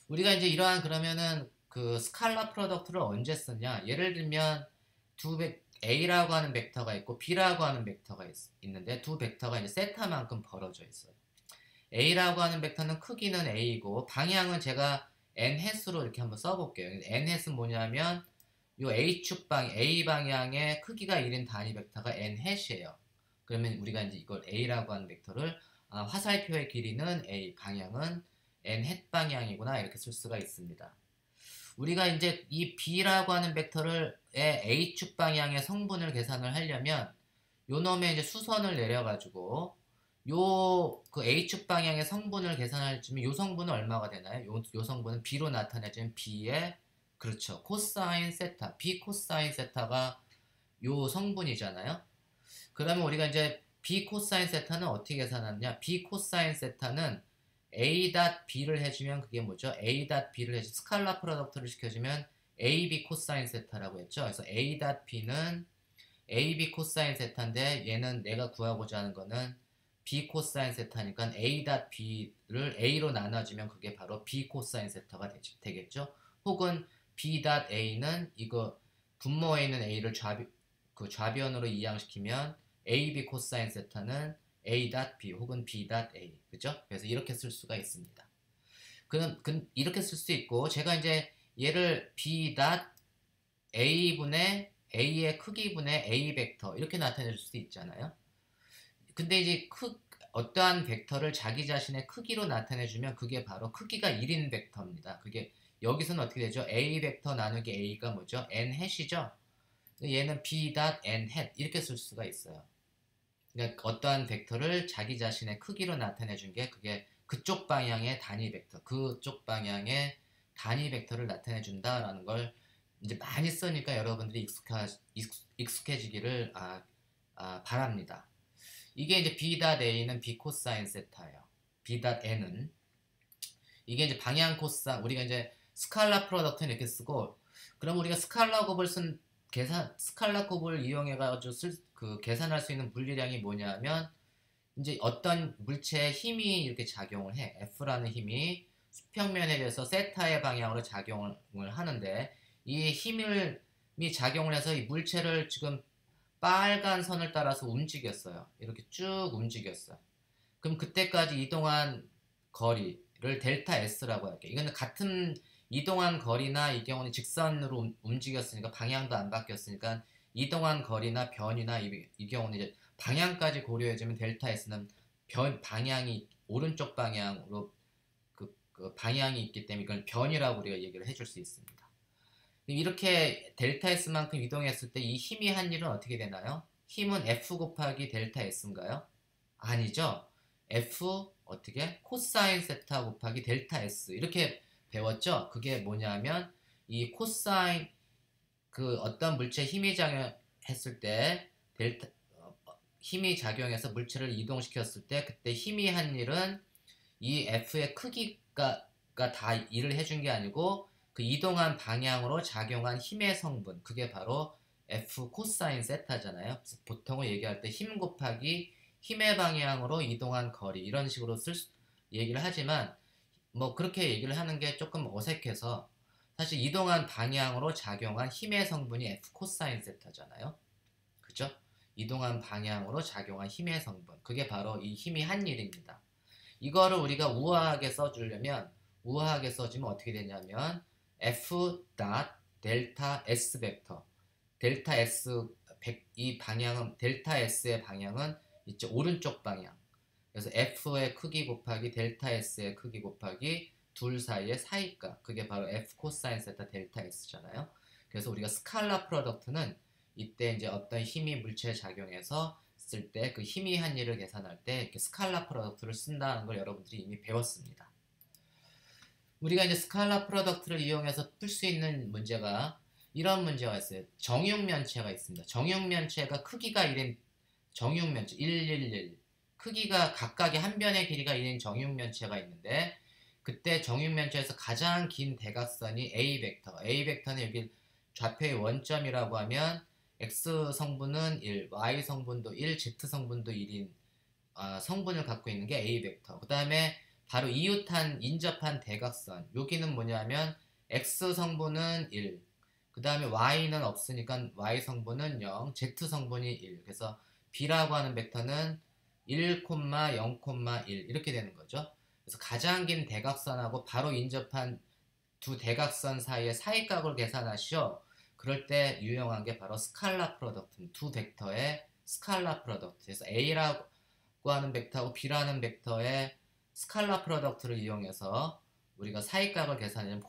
우리가 이제 이러한 그러면은 그 스칼라 프로덕트를 언제 썼냐? 예를 들면 A라고 하는 벡터가 있고 B라고 하는 벡터가 있는데 두 벡터가 이제 세타만큼 벌어져 있어요. A라고 하는 벡터는 크기는 A이고 방향은 제가 n 햇으로 이렇게 한번 써볼게요. n 햇은 뭐냐면 요 A축 A 방향의 크기가 1인 단위 벡터가 n 햇이에요. 그러면 우리가 이제 이걸 A라고 하는 벡터를 화살표의 길이는 A, 방향은 n 햇 방향이구나 이렇게 쓸 수가 있습니다. 우리가 이제 이 B라고 하는 벡터를 A축 방향의 성분을 계산을 하려면 요 놈의 이제 수선을 내려가지고 그 A축 방향의 성분을 계산할지면 요 성분은 얼마가 되나요? 요 성분은 B로 나타내지면 B의 그렇죠. 코사인 세타, B 코사인 세타가 요 성분이잖아요. 그러면 우리가 이제 B 코사인 세타는 어떻게 계산하느냐? B 코사인 세타는 A.B를 해주면 그게 뭐죠? A.B를 해주 스칼라 프로덕트를 시켜주면 AB 코사인 세타라고 했죠. 그래서 A.B는 AB 코사인 세타인데 얘는 내가 구하고자 하는 거는 B 코사인 세타니까 A.B를 A로 나눠주면 그게 바로 B 코사인 세타가 되겠죠. 혹은 B.A는 이거 분모에 있는 A를 좌변으로 이항시키면 AB 코사인 세타는 A.B 혹은 B.A 그죠? 그래서 이렇게 쓸 수가 있습니다. 그럼 이렇게 쓸 수 있고 제가 이제 얘를 B.A분의 A의 크기분의 A 벡터 이렇게 나타낼 수도 있잖아요. 근데 이제 어떠한 벡터를 자기 자신의 크기로 나타내주면 그게 바로 크기가 1인 벡터입니다. 그게 여기서는 어떻게 되죠? A 벡터 나누기 A가 뭐죠? n 햇이죠? 얘는 B.n 햇 이렇게 쓸 수가 있어요. 그러니까 어떠한 벡터를 자기 자신의 크기로 나타내준 게 그게 그쪽 방향의 단위 벡터, 그쪽 방향의 단위 벡터를 나타내 준다라는 걸 이제 많이 쓰니까 여러분들이 익숙해지기를 바랍니다. 이게 이제 B.A는 B 코사인 세타예요. B.N은 이게 이제 방향 코사, 우리가 이제 스칼라 프로덕트는 이렇게 쓰고, 그럼 우리가 스칼라 곱을 스칼라 곱을 이용해가지고 계산할 수 있는 물리량이 뭐냐면, 이제 어떤 물체에 힘이 이렇게 작용을 해. F라는 힘이 수평면에 대해서 세타의 방향으로 작용을 하는데, 이 힘이 작용을 해서 이 물체를 지금 빨간 선을 따라서 움직였어요. 이렇게 쭉 움직였어요. 그럼 그때까지 이동한 거리를 델타 S라고 할게요. 이거는 같은 이동한 거리나 이 경우는 직선으로 움직였으니까 방향도 안 바뀌었으니까 이동한 거리나 변이나 이 경우는 이제 방향까지 고려해주면 델타 S는 방향이 오른쪽 방향으로 그 방향이 있기 때문에 이걸 변이라고 우리가 얘기를 해줄 수 있습니다. 이렇게 델타 S만큼 이동했을 때 이 힘이 한 일은 어떻게 되나요? 힘은 F 곱하기 델타 S인가요? 아니죠. F 어떻게? 코사인 세타 곱하기 델타 S 이렇게 배웠죠? 그게 뭐냐면 이 코사인 그 어떤 물체에 힘이 작용했을 때 힘이 작용해서 물체를 이동시켰을 때 그때 힘이 한 일은 이 F의 크기가 다 일을 해준 게 아니고 그 이동한 방향으로 작용한 힘의 성분, 그게 바로 F 코사인 세타잖아요. 보통은 얘기할 때 힘 곱하기 힘의 방향으로 이동한 거리 이런 식으로 얘기를 하지만 뭐 그렇게 얘기를 하는 게 조금 어색해서 사실 이동한 방향으로 작용한 힘의 성분이 F 코사인 세타잖아요. 그죠? 이동한 방향으로 작용한 힘의 성분, 그게 바로 이 힘이 한 일입니다. 이거를 우리가 우아하게 써주려면 우아하게 써주면 어떻게 되냐면 F 델타 S 벡터 델타 S 이 방향은 델타 S의 방향은 이쪽 오른쪽 방향. 그래서 F의 크기 곱하기 델타 S의 크기 곱하기 둘 사이의 사이값. 그게 바로 F 코사인 세타 델타 S잖아요. 그래서 우리가 스칼라 프로덕트는 이때 이제 어떤 힘이 물체에 작용해서 쓸 때 그 힘이 한 일을 계산할 때 이렇게 스칼라 프로덕트를 쓴다는 걸 여러분들이 이미 배웠습니다. 우리가 이제 스칼라 프로덕트를 이용해서 풀 수 있는 문제가 이런 문제가 있어요. 정육면체가 있습니다. 정육면체가 크기가 1인 정육면체 111 크기가 각각의 한 변의 길이가 1인 정육면체가 있는데 그때 정육면체에서 가장 긴 대각선이 A 벡터는 여기 좌표의 원점이라고 하면 X 성분은 1, Y 성분도 1, Z 성분도 1인 성분을 갖고 있는 게 A 벡터. 그 다음에 바로 인접한 대각선. 여기는 뭐냐면 X 성분은 1. 그 다음에 Y는 없으니까 Y 성분은 0, Z 성분이 1. 그래서 B라고 하는 벡터는 1, 0, 1 이렇게 되는 거죠. 그래서 가장 긴 대각선하고 바로 인접한 두 대각선 사이의 사이각을 계산하시오. 그럴 때 유용한 게 바로 스칼라 프로덕트, 두 벡터의 스칼라 프로덕트. 그래서 A라고 하는 벡터하고 B라는 벡터의 스칼라 프로덕트를 이용해서 우리가 사이각을 계산하면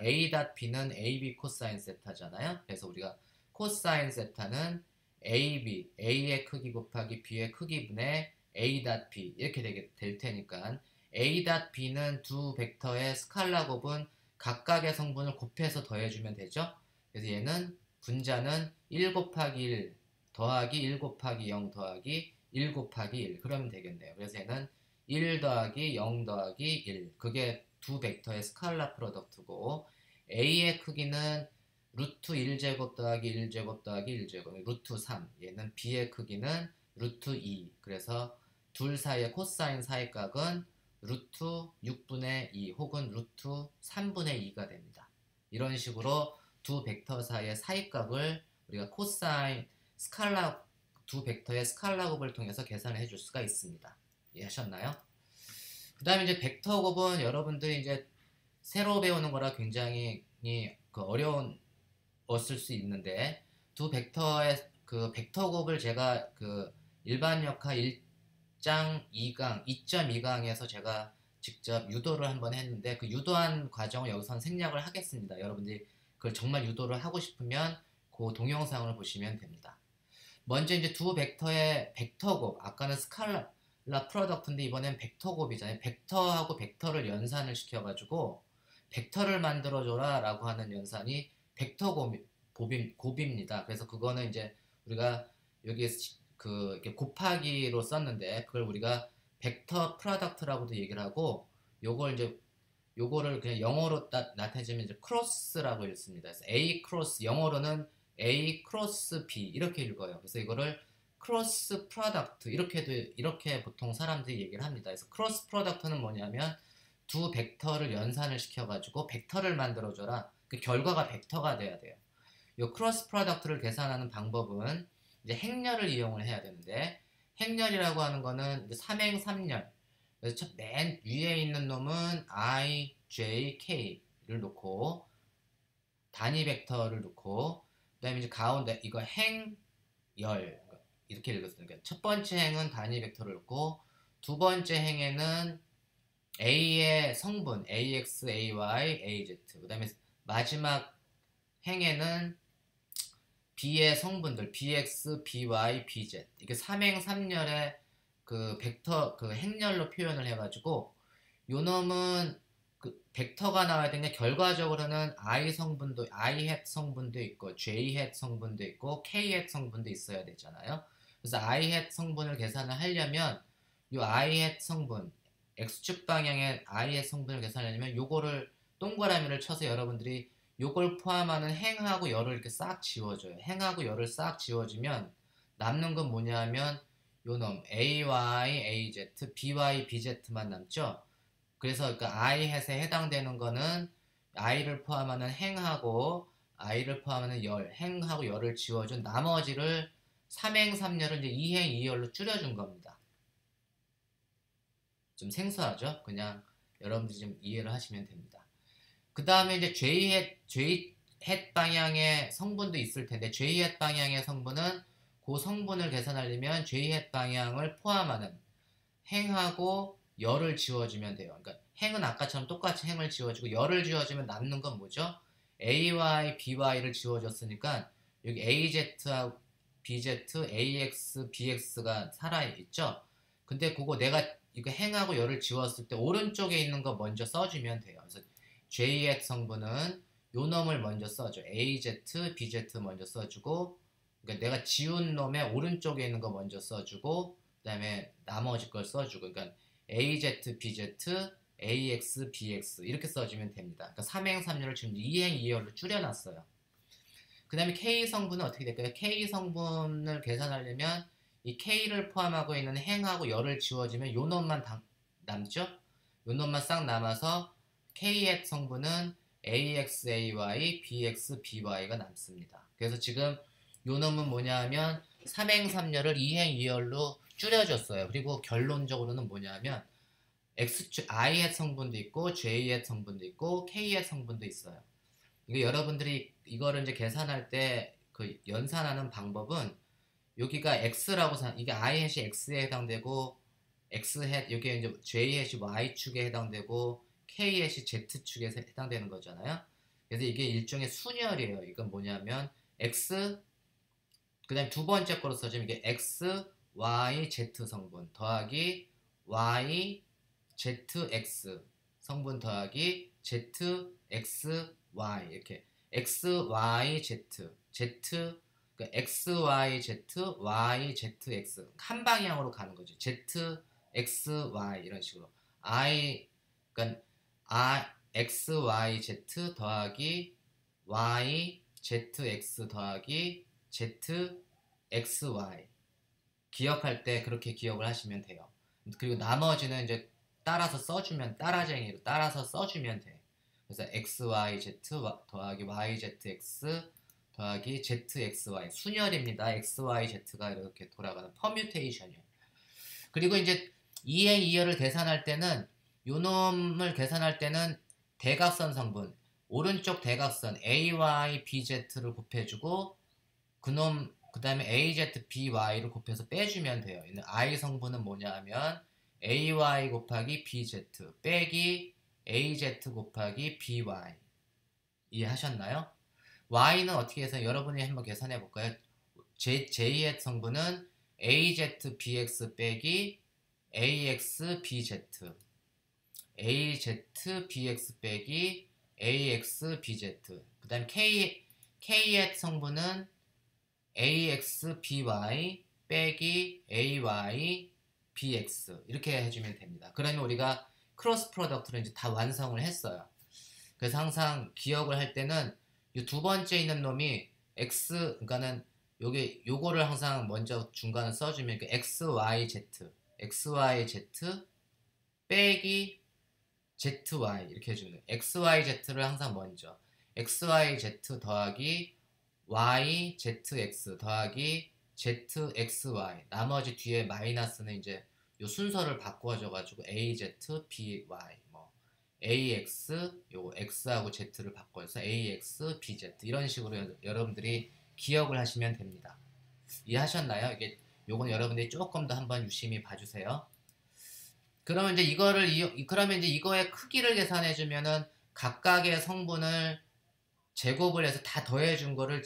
A.B는 AB 코사인 세타잖아요. 그래서 우리가 코사인 세타는 A의 크기 곱하기 B의 크기분의 A.B 이렇게 될 테니까 A.B는 두 벡터의 스칼라 곱은 각각의 성분을 곱해서 더해주면 되죠. 그래서 얘는 분자는 1 곱하기 1 더하기 1 곱하기 0 더하기 1 곱하기 1 그러면 되겠네요. 그래서 얘는 1 더하기 0 더하기 1 그게 두 벡터의 스칼라 프로덕트고 A의 크기는 루트 1제곱 더하기 1제곱 더하기 1제곱 루트 3 얘는 B의 크기는 루트 2 그래서 둘 사이의 코사인 사이각은 루트 6분의 2 혹은 루트 3분의 2가 됩니다. 이런 식으로 두 벡터 사이의 사이각을 우리가 코사인 스칼라 두 벡터의 스칼라 곱을 통해서 계산을 해줄 수가 있습니다. 이해하셨나요? 그 다음에 이제 벡터 곱은 여러분들이 이제 새로 배우는 거라 굉장히 어려웠을 수 있는데 두 벡터의 그 벡터 곱을 제가 그 일반 역학 1장 2강 2.2강에서 제가 직접 유도를 한번 했는데 그 유도한 과정을 여기서는 생략을 하겠습니다. 여러분들이 그걸 정말 유도를 하고 싶으면 그 동영상을 보시면 됩니다. 먼저 이제 두 벡터의 벡터 곱, 아까는 스칼라를 프로덕트인데 이번엔 벡터 곱이잖아요. 벡터하고 벡터를 연산을 시켜가지고 벡터를 만들어줘라 라고 하는 연산이 벡터 곱입니다. 그래서 그거는 이제 우리가 여기에 이렇게 곱하기로 썼는데 그걸 우리가 벡터 프로덕트라고도 얘기를 하고 요걸 이제 요거를 그냥 영어로 나타내면 이제 크로스라고 읽습니다. 그래서 A 크로스 영어로는 A 크로스 B 이렇게 읽어요. 그래서 이거를 크로스 프로덕트 이렇게 보통 사람들이 얘기를 합니다. 그래서 크로스 프로덕트는 뭐냐면 두 벡터를 연산을 시켜가지고 벡터를 만들어줘라. 그 결과가 벡터가 돼야 돼요. 이 크로스 프로덕트를 계산하는 방법은 이제 행렬을 이용을 해야 되는데 행렬이라고 하는 거는 삼행삼렬. 그래서 맨 위에 있는 놈은 I, J, K를 놓고 단위 벡터를 놓고 그다음에 이제 가운데 이거 행열 이렇게 읽었어요. 그러니까 첫 번째 행은 단위 벡터를 놓고 두 번째 행에는 A의 성분 AX, AY, AZ 그 다음에 마지막 행에는 B의 성분들 BX, BY, BZ 이게 삼행삼렬의 그 벡터 그 행렬로 표현을 해가지고 요 놈은 그 벡터가 나와야 되는 게 결과적으로는 I 성분도 I hat 성분도 있고 J hat 성분도 있고 K hat 성분도 있어야 되잖아요. 그래서 I hat 성분을 계산을 하려면 요 I hat 성분 X축 방향의 I hat 성분을 계산하려면 요거를 동그라미를 쳐서 여러분들이 요걸 포함하는 행하고 열을 이렇게 싹 지워줘요. 행하고 열을 싹 지워주면 남는 건 뭐냐면 요놈 AY, AZ, BY, BZ만 남죠. 그래서 그 I hat에 해당되는 거는 I를 포함하는 행하고 I를 포함하는 열, 행하고 열을 지워준 나머지를 삼행삼열을 이제 2행 2열로 줄여준 겁니다. 좀 생소하죠? 그냥 여러분들이 좀 이해를 하시면 됩니다. 그 다음에 이제 J hat 방향의 성분도 있을 텐데 J hat 방향의 성분은 그 성분을 계산하려면 J hat 방향을 포함하는 행하고 열을 지워주면 돼요. 그러니까 행은 아까처럼 똑같이 행을 지워주고 열을 지워주면 남는 건 뭐죠? AY, BY를 지워줬으니까 여기 AZ하고 BZ, AX, BX가 살아있죠? 근데 그거 내가 이거 행하고 열을 지웠을 때 오른쪽에 있는 거 먼저 써주면 돼요. 그래서 J의 성분은 요 놈을 먼저 써줘. AZ, BZ 먼저 써주고 그러니까 내가 지운 놈의 오른쪽에 있는 거 먼저 써주고 그 다음에 나머지 걸 써주고 그러니까 AZ, BZ, AX, BX 이렇게 써주면 됩니다. 그러니까 삼행삼열을 지금 2행 2열로 줄여놨어요. 그 다음에 K 성분은 어떻게 될까요? K 성분을 계산하려면 이 K를 포함하고 있는 행하고 열을 지워지면 요 놈만 남죠? 요 놈만 싹 남아서 K의 성분은 AX, AY, BX, BY가 남습니다. 그래서 지금 요 놈은 뭐냐 하면 삼행삼열을 2행 2열로 줄여줬어요. 그리고 결론적으로는 뭐냐 하면 X축 I의 성분도 있고 J의 성분도 있고 K의 성분도 있어요. 이게 여러분들이 이거를 이제 계산할 때 그 연산하는 방법은 여기가 X라고 이게 I hat이 X에 해당되고 X hat 여기 이제 J hat이 Y축에 해당되고 K hat이 Z축에 해당되는 거잖아요. 그래서 이게 일종의 순열이에요. 이건 뭐냐면 X 그 다음에 두 번째 거로 써주면 이게 X, Y, Z 성분 더하기 Y, Z, X 성분 더하기 Z, X, Y 이렇게 X, Y, Z, Z 그러니까 X, Y, Z, Y, Z, X 한 방향으로 가는 거죠. Z, X, Y 이런 식으로 그러니까 X, Y, Z 더하기 Y, Z, X 더하기 Z, X, Y 기억할 때 그렇게 기억을 하시면 돼요. 그리고 나머지는 이제 따라쟁이로 따라서 써주면 돼. 그래서 XYZ 더하기 YZX 더하기 ZXY 순열입니다. XYZ가 이렇게 돌아가는 퍼뮤테이션이에요. 그리고 이제 2행 2열을 계산할 때는 요놈을 계산할 때는 대각선 성분 오른쪽 대각선 AY, BZ를 곱해주고 그놈 그 다음에 AZ, BY를 곱해서 빼주면 돼요. I 성분은 뭐냐 하면 AY 곱하기 BZ 빼기 AZ 곱하기 BY 이해하셨나요? Y는 어떻게 해서 여러분이 한번 계산해 볼까요? J의 성분은 AZ, BX 빼기 AX BZ AZ BX 빼기 AX BZ 그 다음에 K의 성분은 AX BY 빼기 AY BX 이렇게 해주면 됩니다. 그러면 우리가 크로스 프로덕트를 이제 다 완성을 했어요. 그래서 항상 기억을 할 때는 이 두 번째 있는 놈이 X 그러니까는 요거를 항상 먼저 중간에 써주면 XYZ XYZ 빼기 ZY 이렇게 해주는 거예요. XYZ를 항상 먼저 XYZ 더하기 YZX 더하기 ZXY 나머지 뒤에 마이너스는 이제 요 순서를 바꿔줘가지고 AZ, BY 뭐 AX 요거 X하고 Z를 바꿔서 AX, BZ 이런 식으로 여러분들이 기억을 하시면 됩니다. 이해하셨나요? 요건 여러분들이 조금 더 한번 유심히 봐주세요. 그러면 이제 그러면 이제 이거의 크기를 계산해 주면은 각각의 성분을 제곱을 해서 다 더해준 거를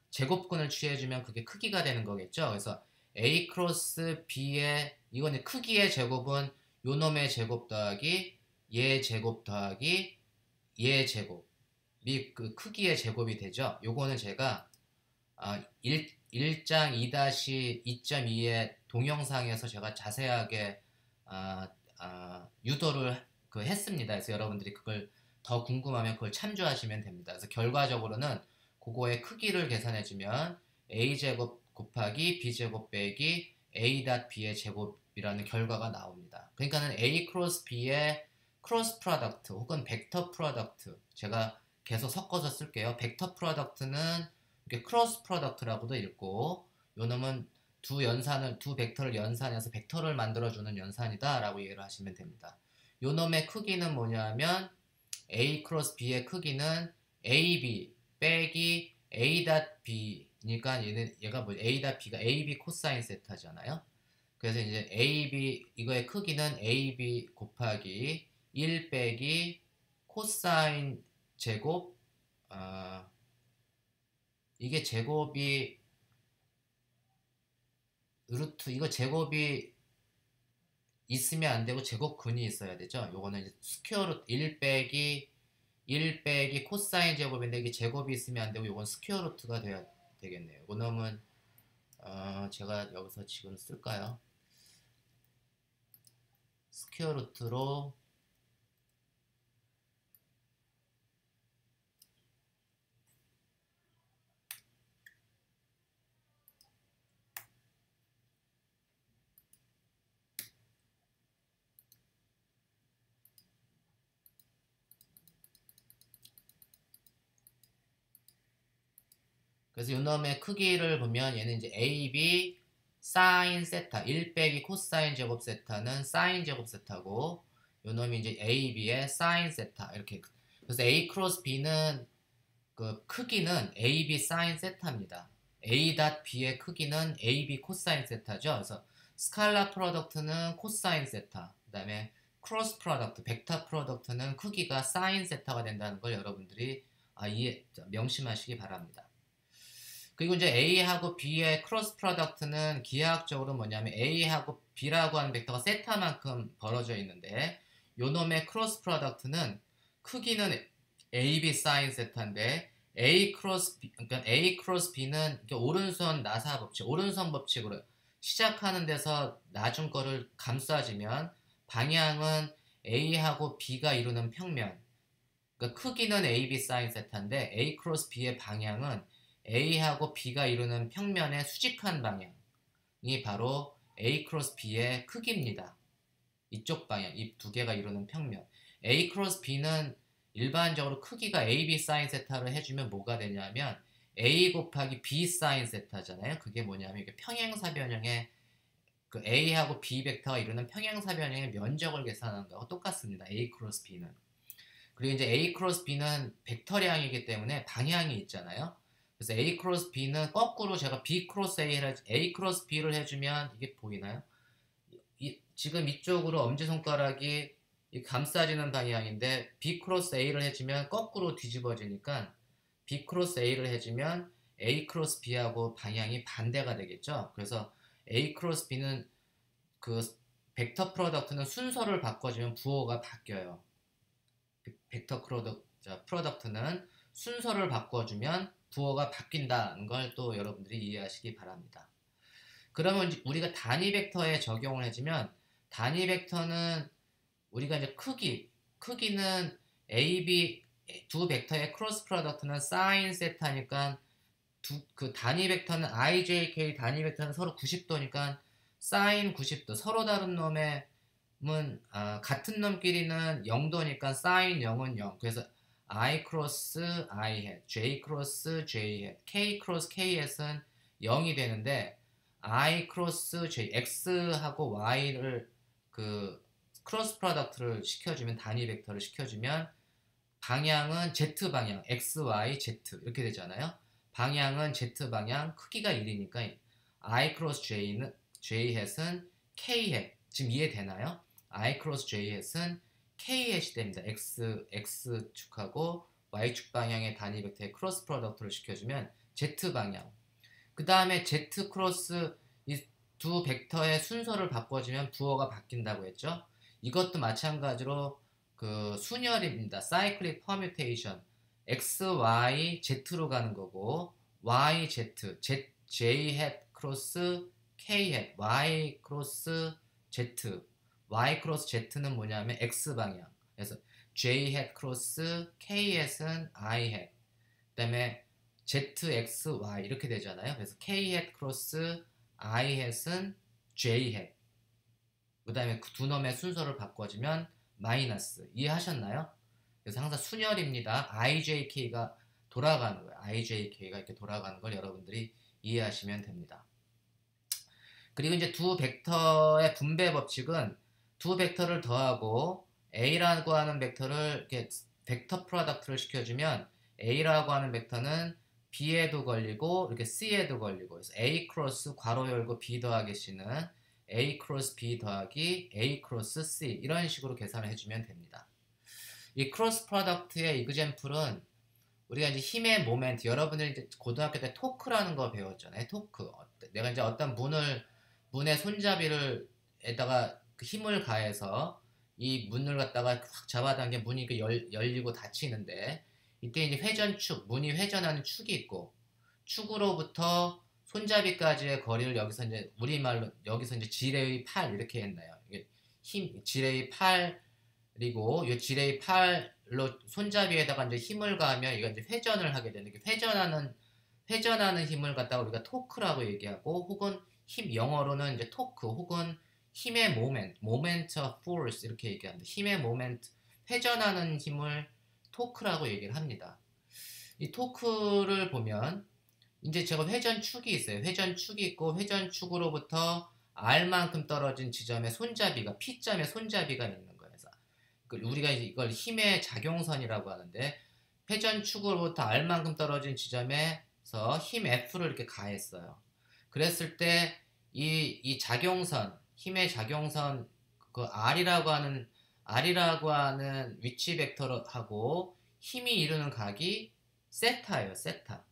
제곱근을 취해주면 그게 크기가 되는 거겠죠. 그래서 A 크로스 B의 이거는 크기의 제곱은 요 놈의 제곱 더하기 얘 제곱 더하기 얘 제곱이 그 크기의 제곱이 되죠. 요거는 제가 1장 2-2.2의 동영상에서 제가 자세하게 유도를 했습니다. 그래서 여러분들이 그걸 더 궁금하면 그걸 참조하시면 됩니다. 그래서 결과적으로는 그거의 크기를 계산해주면 a제곱 곱하기 b제곱 빼기 a.b의 제곱이라는 결과가 나옵니다. 그러니까는 a 크로스 b의 크로스 프로덕트 혹은 벡터 프로덕트 제가 계속 섞어서 쓸게요. 벡터 프로덕트는 이렇게 크로스 프로덕트라고도 읽고 요놈은 두 벡터를 연산해서 벡터를 만들어주는 연산이다 라고 이해를 하시면 됩니다. 요놈의 크기는 뭐냐면 A 크로스 B의 크기는 AB 빼기 A.B니까 얘가 뭐 A.B가 AB 코사인 세타잖아요. 그래서 이제 이거의 크기는 AB 곱하기 1 빼기 코사인 제곱 이게 제곱이 이거 제곱이 있으면 안 되고 제곱근이 있어야 되죠. 요거는 이제 스퀘어 루트 1 빼기 코사인 제곱인데 이게 제곱이 있으면 안 되고 요건 스퀘어 루트가 돼야 되겠네요. 요놈은 제가 여기서 지금 쓸까요? 스퀘어 루트로 그래서 요놈의 크기를 보면 얘는 이제 AB 사인 세타 1 빼기 코사인 제곱 세타는 사인 제곱 세타고 요놈이 이제 AB의 사인 세타 이렇게 그래서 A 크로스 B는 그 크기는 AB 사인 세타입니다. A.B의 크기는 AB 코사인 세타죠. 그래서 스칼라 프로덕트는 코사인 세타 그 다음에 크로스 프로덕트 벡터 프로덕트는 크기가 사인 세타가 된다는 걸 여러분들이 명심하시기 바랍니다. 그리고 이제 A하고 B의 크로스 프로덕트는 기하학적으로 뭐냐면 A하고 B라고 하는 벡터가 세타만큼 벌어져 있는데 요놈의 크로스 프로덕트는 크기는 AB 사인 세타인데 그러니까 A 크로스 B는 오른손 나사 법칙, 오른손 법칙으로 시작하는 데서 나중 거를 감싸지면 방향은 A하고 B가 이루는 평면 그러니까 크기는 AB 사인 세타인데 A 크로스 B의 방향은 A하고 B가 이루는 평면의 수직한 방향이 바로 A 크로스 B의 크기입니다. 이쪽 방향, 이 두 개가 이루는 평면. A 크로스 B는 일반적으로 크기가 AB 사인 세타를 해주면 뭐가 되냐면 A 곱하기 B 사인 세타잖아요. 그게 뭐냐면 이게 평행사변형의 그 A하고 B 벡터가 이루는 평행사변형의 면적을 계산하는 거하고 똑같습니다. A 크로스 B는. 그리고 이제 A 크로스 B는 벡터량이기 때문에 방향이 있잖아요. 그래서 A 크로스 B는 거꾸로 제가 B 크로스 A 크로스 B를 해주면 이게 보이나요? 지금 이쪽으로 엄지손가락이 감싸지는 방향인데 B 크로스 A를 해주면 거꾸로 뒤집어지니까 B 크로스 A를 해주면 A 크로스 B하고 방향이 반대가 되겠죠. 그래서 A 크로스 B는 그 벡터 프로덕트는 순서를 바꿔주면 부호가 바뀌어요. 벡터 프로덕트는 순서를 바꿔주면 부호가 바뀐다는 걸 또 여러분들이 이해하시기 바랍니다. 그러면 우리가 단위 벡터에 적용을 해주면 단위 벡터는 우리가 이제 크기는 A, B 두 벡터의 크로스 프로덕트는 사인 세타니까 그 단위 벡터는 I, J, K 단위 벡터는 서로 90도니까 사인 90도 서로 다른 놈의 같은 놈끼리는 0도니까 사인 0은 0 그래서 I 크로스 I hat, J 크로스 J hat, K 크로스 K hat은 0이 되는데 I 크로스 J, X하고 Y를 그 크로스 프로덕트를 시켜주면 단위 벡터를 시켜주면 방향은 Z 방향, X, Y, Z 이렇게 되잖아요. 방향은 Z 방향, 크기가 1이니까 I 크로스 J hat은 K hat 지금 이해되나요? I 크로스 J hat은 K hat이 됩니다. X축하고 Y축 방향의 단위 벡터의 크로스 프로덕트를 시켜주면 Z 방향. 그 다음에 Z 크로스 이 두 벡터의 순서를 바꿔주면 부호가 바뀐다고 했죠. 이것도 마찬가지로 그 순열입니다. 사이클릭 퍼뮤테이션. X, Y, Z로 가는 거고 Y, Z, J hat 크로스 K hat, Y 크로스 Z. Y 크로스 Z는 뭐냐면 X 방향. 그래서 J hat 크로스 K hat은 I hat. 그 다음에 Z, X, Y 이렇게 되잖아요. 그래서 K hat 크로스 I hat은 J hat. 그 다음에 그 두 놈의 순서를 바꿔주면 마이너스. 이해하셨나요? 그래서 항상 순열입니다. IJK가 돌아가는 거예요. IJK가 이렇게 돌아가는 걸 여러분들이 이해하시면 됩니다. 그리고 이제 두 벡터의 분배 법칙은 두 벡터를 더하고 A라고 하는 벡터를 이렇게 벡터 프로덕트를 시켜주면 A라고 하는 벡터는 B에도 걸리고 이렇게 C에도 걸리고 그래서 A 크로스 괄호 열고 B 더하기 C는 A 크로스 B 더하기 A 크로스 C 이런 식으로 계산을 해주면 됩니다. 이 크로스 프로덕트의 이그젬플은 우리가 이제 힘의 모멘트 여러분들이 이제 고등학교 때 토크라는 거 배웠잖아요. 토크. 내가 이제 어떤 문의 손잡이를 에다가 그 힘을 가해서 이 문을 갖다가 확 잡아당겨 문이 열리고 닫히는데 이때 이제 회전축, 문이 회전하는 축이 있고 축으로부터 손잡이까지의 거리를 여기서 이제 우리말로 여기서 이제 지뢰의 팔 이렇게 했나요? 이게 지뢰의 팔이고 이 지뢰의 팔로 손잡이에다가 이제 힘을 가하면 이거 이제 회전을 하게 되는 게 회전하는 힘을 갖다가 우리가 토크라고 얘기하고 혹은 힘 영어로는 이제 토크 혹은 힘의 모멘트 of force 이렇게 얘기합니다. 힘의 모멘트 회전하는 힘을 토크라고 얘기를 합니다. 이 토크를 보면 이제 제가 회전축이 있어요. 회전축이 있고 회전축으로부터 R만큼 떨어진 지점에 손잡이가 P점에 손잡이가 있는 거예요. 그래서 우리가 이걸 힘의 작용선이라고 하는데 회전축으로부터 R만큼 떨어진 지점에서 힘 F를 이렇게 가했어요. 그랬을 때 이 작용선 힘의 작용선 그 R이라고 하는 위치 벡터하고 힘이 이루는 각이 세타예요. 세타.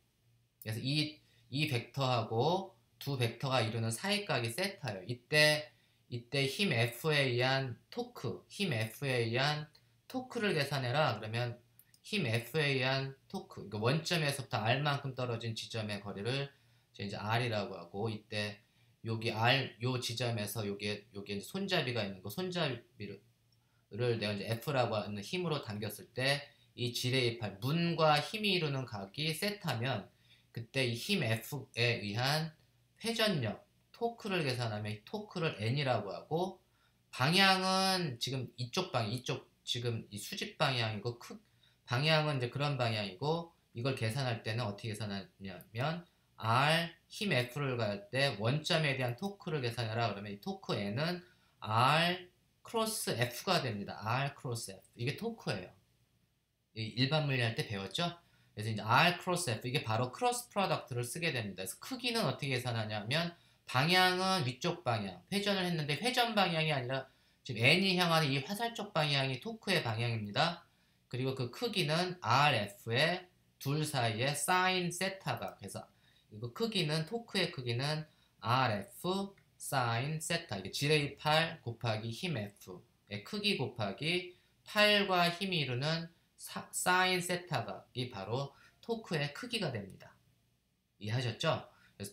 그래서 이 벡터하고 두 벡터가 이루는 사이각이 세타예요. 이때 힘 F에 의한 토크를 계산해라. 그러면 힘 F에 의한 토크. 그러니까 원점에서부터 R만큼 떨어진 지점의 거리를 이제 R이라고 하고 이때 여기 요 지점에서 여기에 이제 손잡이가 있는 거 손잡이를 내가 이제 F라고 하는 힘으로 당겼을 때 이 지뢰의 팔 문과 힘이 이루는 각이 세타면 그때 이 힘 F에 의한 회전력 토크를 계산하면 토크를 N이라고 하고 방향은 지금 이쪽 지금 이 수직 방향이고 방향은 이제 그런 방향이고 이걸 계산할 때는 어떻게 계산하냐면 R 힘 F를 갈 때 원점에 대한 토크를 계산해라 그러면 이 토크 N은 R 크로스 F가 됩니다. R 크로스 F 이게 토크예요. 일반 물리 할 때 배웠죠? 그래서 이제 R 크로스 F 이게 바로 크로스 프로덕트를 쓰게 됩니다. 그래서 크기는 어떻게 계산하냐면 방향은 위쪽 방향 회전을 했는데 회전 방향이 아니라 지금 N이 향하는 이 화살쪽 방향이 토크의 방향입니다. 그리고 그 크기는 RF의 둘 사이에 사인 세타가 그래서 이거 크기는 토크의 크기는 RF 사인 세타, 이게 지레 8 곱하기 힘 F의 크기 곱하기 8과 힘이 이루는 사인 세타가 이 바로 토크의 크기가 됩니다. 이해하셨죠? 그래서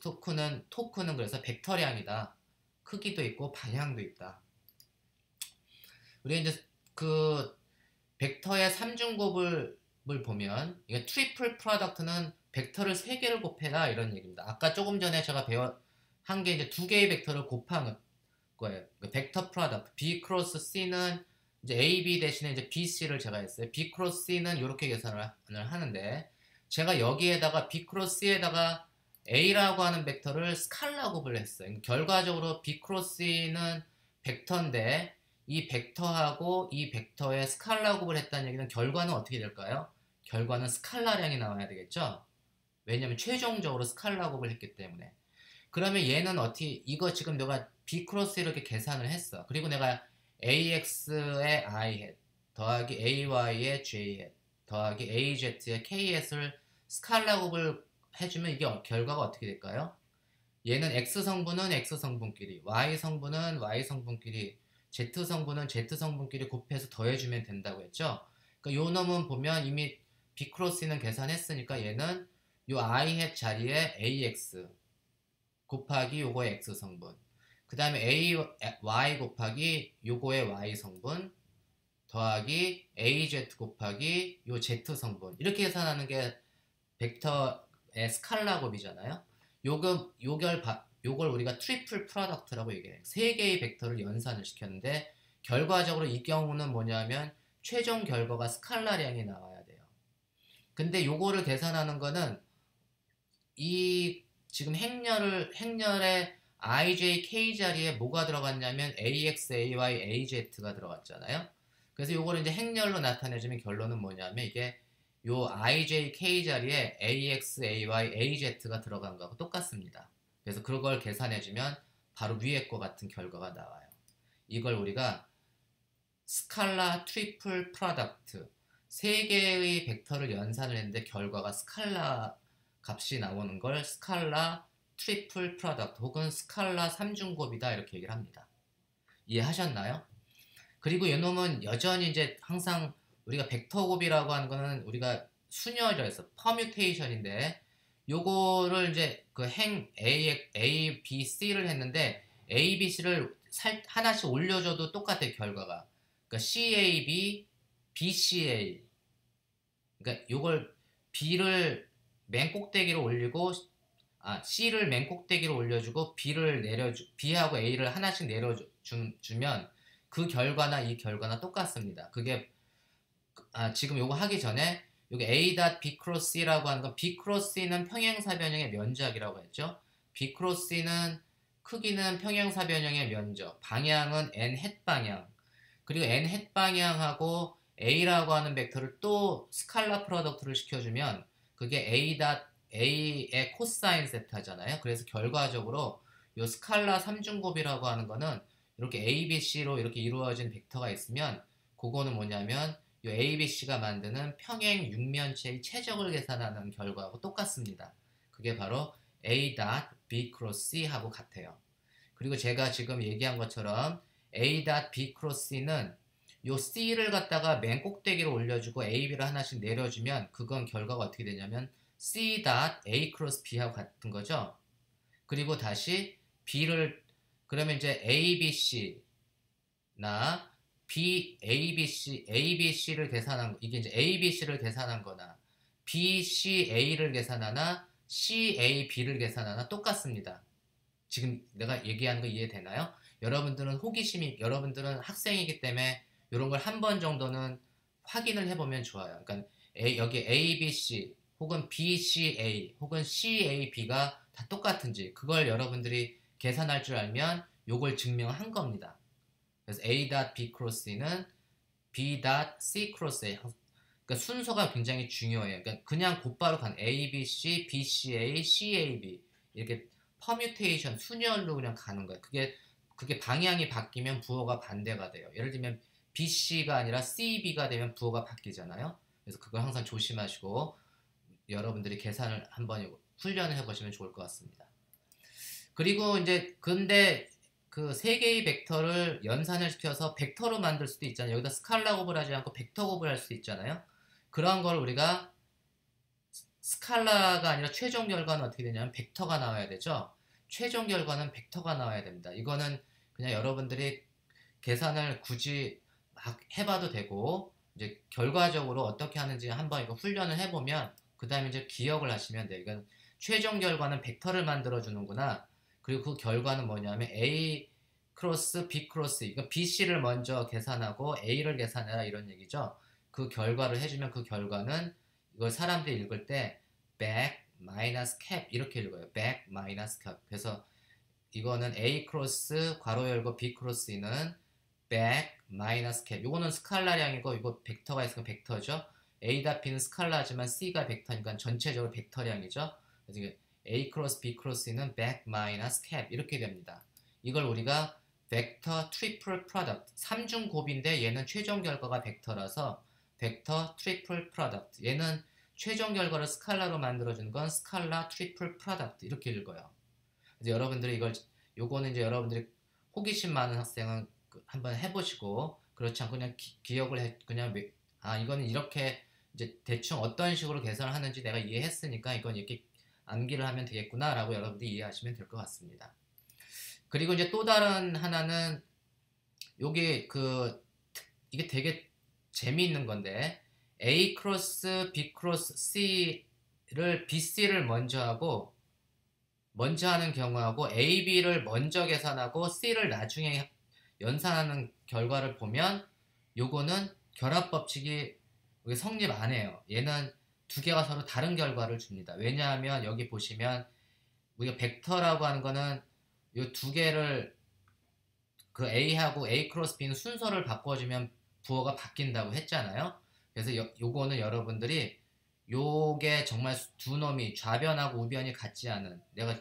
토크는 그래서 벡터량이다. 크기도 있고 방향도 있다. 우리 이제 그 벡터의 3중곱을 보면 이게 트리플 프로덕트는 벡터를 3개를 곱해라 이런 얘기입니다. 아까 조금 전에 제가 한 게 이제 2개의 벡터를 곱한 거예요. 그 벡터 프로덕트 B 크로스 C는 이제 AB 대신에 이제 BC를 제가 했어요. B 크로스 C는 이렇게 계산을 하는데 제가 여기에다가 B 크로스 C에다가 A라고 하는 벡터를 스칼라 곱을 했어요. 결과적으로 B 크로스 C는 벡터인데 이 벡터하고 이 벡터에 스칼라 곱을 했다는 얘기는 결과는 어떻게 될까요? 결과는 스칼라량이 나와야 되겠죠? 왜냐면 최종적으로 스칼라 곱을 했기 때문에. 그러면 얘는 어떻게, 이거 지금 내가 B 크로스 이렇게 계산을 했어. 그리고 내가 AX의 I 더하기 AY의 J 더하기 AZ의 KS를 스칼라 곱을 해주면 이게 결과가 어떻게 될까요? 얘는 X 성분은 X 성분끼리, Y 성분은 Y 성분끼리, Z 성분은 Z 성분끼리 곱해서 더해주면 된다고 했죠? 그러니까 요 놈은 보면 이미 B 크로스는 계산했으니까 얘는 요 I 햇 자리에 AX 곱하기 요거의 X 성분, 그 다음에 AY 곱하기 요거의 Y 성분 더하기 AZ 곱하기 요 Z 성분, 이렇게 계산하는 게 벡터의 스칼라 곱이잖아요. 요걸 우리가 트리플 프로덕트라고 얘기해요. 3개의 벡터를 연산을 시켰는데 결과적으로 이 경우는 뭐냐면 최종 결과가 스칼라량이 나와야 돼요. 근데 요거를 계산하는 거는 이 지금 행렬의 IJ, K 자리에 뭐가 들어갔냐면 AX, AY, AZ가 들어갔잖아요. 그래서 요거를 이제 행렬로 나타내주면 결론은 뭐냐면 이게 요 IJ, K 자리에 AX, AY, AZ가 들어간 거하고 똑같습니다. 그래서 그걸 계산해주면 바로 위에 거 같은 결과가 나와요. 이걸 우리가 스칼라 트리플 프로덕트, 3개의 벡터를 연산을 했는데 결과가 스칼라 값이 나오는 걸 스칼라 트리플 프로덕트 혹은 스칼라 3중곱이다 이렇게 얘기를 합니다. 이해하셨나요? 그리고 이놈은 여전히 이제 항상 우리가 벡터 곱이라고 하는 거는 우리가 순열에서 퍼뮤테이션인데 요거를 이제 그 행 A, B, C를 했는데 A, B, C를 하나씩 올려줘도 똑같아요 결과가. 그러니까 CAB, BCA. 그러니까 요걸 B를 맨 꼭대기로 올리고 C를 맨 꼭대기로 올려주고 B하고 A를 하나씩 내려주면 그 결과나 이 결과나 똑같습니다. 그게 지금 요거 하기 전에 여기 A.B 크로스 C라고 하는 건 B 크로스 C는 평행사 변형의 면적이라고 했죠. B 크로스 C는 크기는 평행사 변형의 면적, 방향은 n 햇 방향, 그리고 n 햇 방향하고 A라고 하는 벡터를 또 스칼라 프로덕트를 시켜주면 그게 A의 코사인 세타잖아요. 그래서 결과적으로 요 스칼라 3중곱이라고 하는 거는 이렇게 A, B, C로 이렇게 이루어진 벡터가 있으면 그거는 뭐냐면 요 A, B, C가 만드는 평행 육면체의 최적을 계산하는 결과하고 똑같습니다. 그게 바로 A.B 크로스 C하고 같아요. 그리고 제가 지금 얘기한 것처럼 A.B 크로스 C는 요 C를 갖다가 맨 꼭대기로 올려주고 A, B를 하나씩 내려주면 그건 결과가 어떻게 되냐면 C.A 크로스 B하고 같은 거죠. 그리고 다시 B를 그러면 이제 A, B, C나 A, B, C를 계산한 이게 이제 A, B, C를 계산한 거나 B, C, A를 계산하나 C, A, B를 계산하나 똑같습니다. 지금 내가 얘기하는 거 이해되나요? 여러분들은 학생이기 때문에 이런 걸 한 번 정도는 확인을 해보면 좋아요. 그러니까 여기 A, B, C 혹은 B, C, A 혹은 C, A, B가 다 똑같은지 그걸 여러분들이 계산할 줄 알면 요걸 증명한 겁니다. 그래서 A.B 크로스 C는 B.C 크로스 A. 그러니까 순서가 굉장히 중요해요. 그러니까 그냥 곧바로 간 A, B, C, B, C, A, C, A, B 이렇게 퍼뮤테이션 순열로 그냥 가는 거예요. 그게 방향이 바뀌면 부호가 반대가 돼요. 예를 들면 BC가 아니라 CB가 되면 부호가 바뀌잖아요. 그래서 그걸 항상 조심하시고 여러분들이 계산을 한번 훈련을 해보시면 좋을 것 같습니다. 그리고 이제 근데 그 세 개의 벡터를 연산을 시켜서 벡터로 만들 수도 있잖아요. 여기다 스칼라 곱을 하지 않고 벡터 곱을 할 수도 있잖아요. 그런 걸 우리가 스칼라가 아니라 최종 결과는 어떻게 되냐면 벡터가 나와야 되죠. 최종 결과는 벡터가 나와야 됩니다. 이거는 그냥 여러분들이 계산을 굳이 막 해봐도 되고 이제 결과적으로 어떻게 하는지 한번 이거 훈련을 해보면 그 다음에 이제 기억을 하시면 돼요. 이건 최종 결과는 벡터를 만들어 주는구나. 그리고 그 결과는 뭐냐면 A 크로스 B 크로스, 이거 BC를 먼저 계산하고 A를 계산해라 이런 얘기죠. 그 결과를 해주면 그 결과는 이걸 사람들이 읽을 때 back 마이너스 cap 이렇게 읽어요. back 마이너스 cap. 그래서 이거는 A 크로스 괄호 열고 B 크로스 E는 back 마이너스 cap. 이거는 스칼라량이고 이거 벡터가 있으면 벡터죠. A다 B는 스칼라지만 C가 벡터니까 전체적으로 벡터량이죠. 그래서 A 크로스 B 크로스 E는 back 마이너스 cap 이렇게 됩니다. 이걸 우리가 벡터 트리플 프로덕트, 3중 곱인데 얘는 최종 결과가 벡터라서 벡터 트리플 프로덕트, 얘는 최종 결과를 스칼라로 만들어주는 건 스칼라 트리플 프로덕트 이렇게 읽어요. 그래서 여러분들이 이걸 요거는 이제 여러분들이 호기심 많은 학생은 한번 해보시고 그렇지 않고 그냥 기억을 해 그냥 이거는 이렇게 이제 대충 어떤 식으로 계산을 하는지 내가 이해했으니까 이건 이렇게 암기를 하면 되겠구나라고 여러분들이 이해하시면 될 것 같습니다. 그리고 이제 또 다른 하나는 요게 이게 되게 재미있는 건데 A 크로스 B 크로스 C를 BC를 먼저 하는 경우하고 A, B를 먼저 계산하고 C를 나중에 연산하는 결과를 보면 요거는 결합 법칙이 성립 안 해요. 얘는 두 개가 서로 다른 결과를 줍니다. 왜냐하면 여기 보시면 우리가 벡터라고 하는 거는 요 두 개를 그 A하고 A 크로스 B는 순서를 바꿔주면 부호가 바뀐다고 했잖아요. 그래서 요거는 여러분들이 요게 정말 두 놈이 좌변하고 우변이 같지 않은, 내가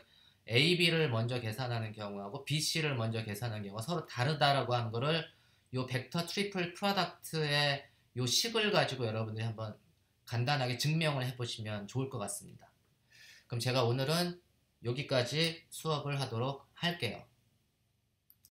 A, B를 먼저 계산하는 경우하고 B, C를 먼저 계산하는 경우가 서로 다르다라고 하는 거를 요 벡터 트리플 프로덕트의 요 식을 가지고 여러분들이 한번 간단하게 증명을 해보시면 좋을 것 같습니다. 그럼 제가 오늘은 여기까지 수업을 하도록 할게요.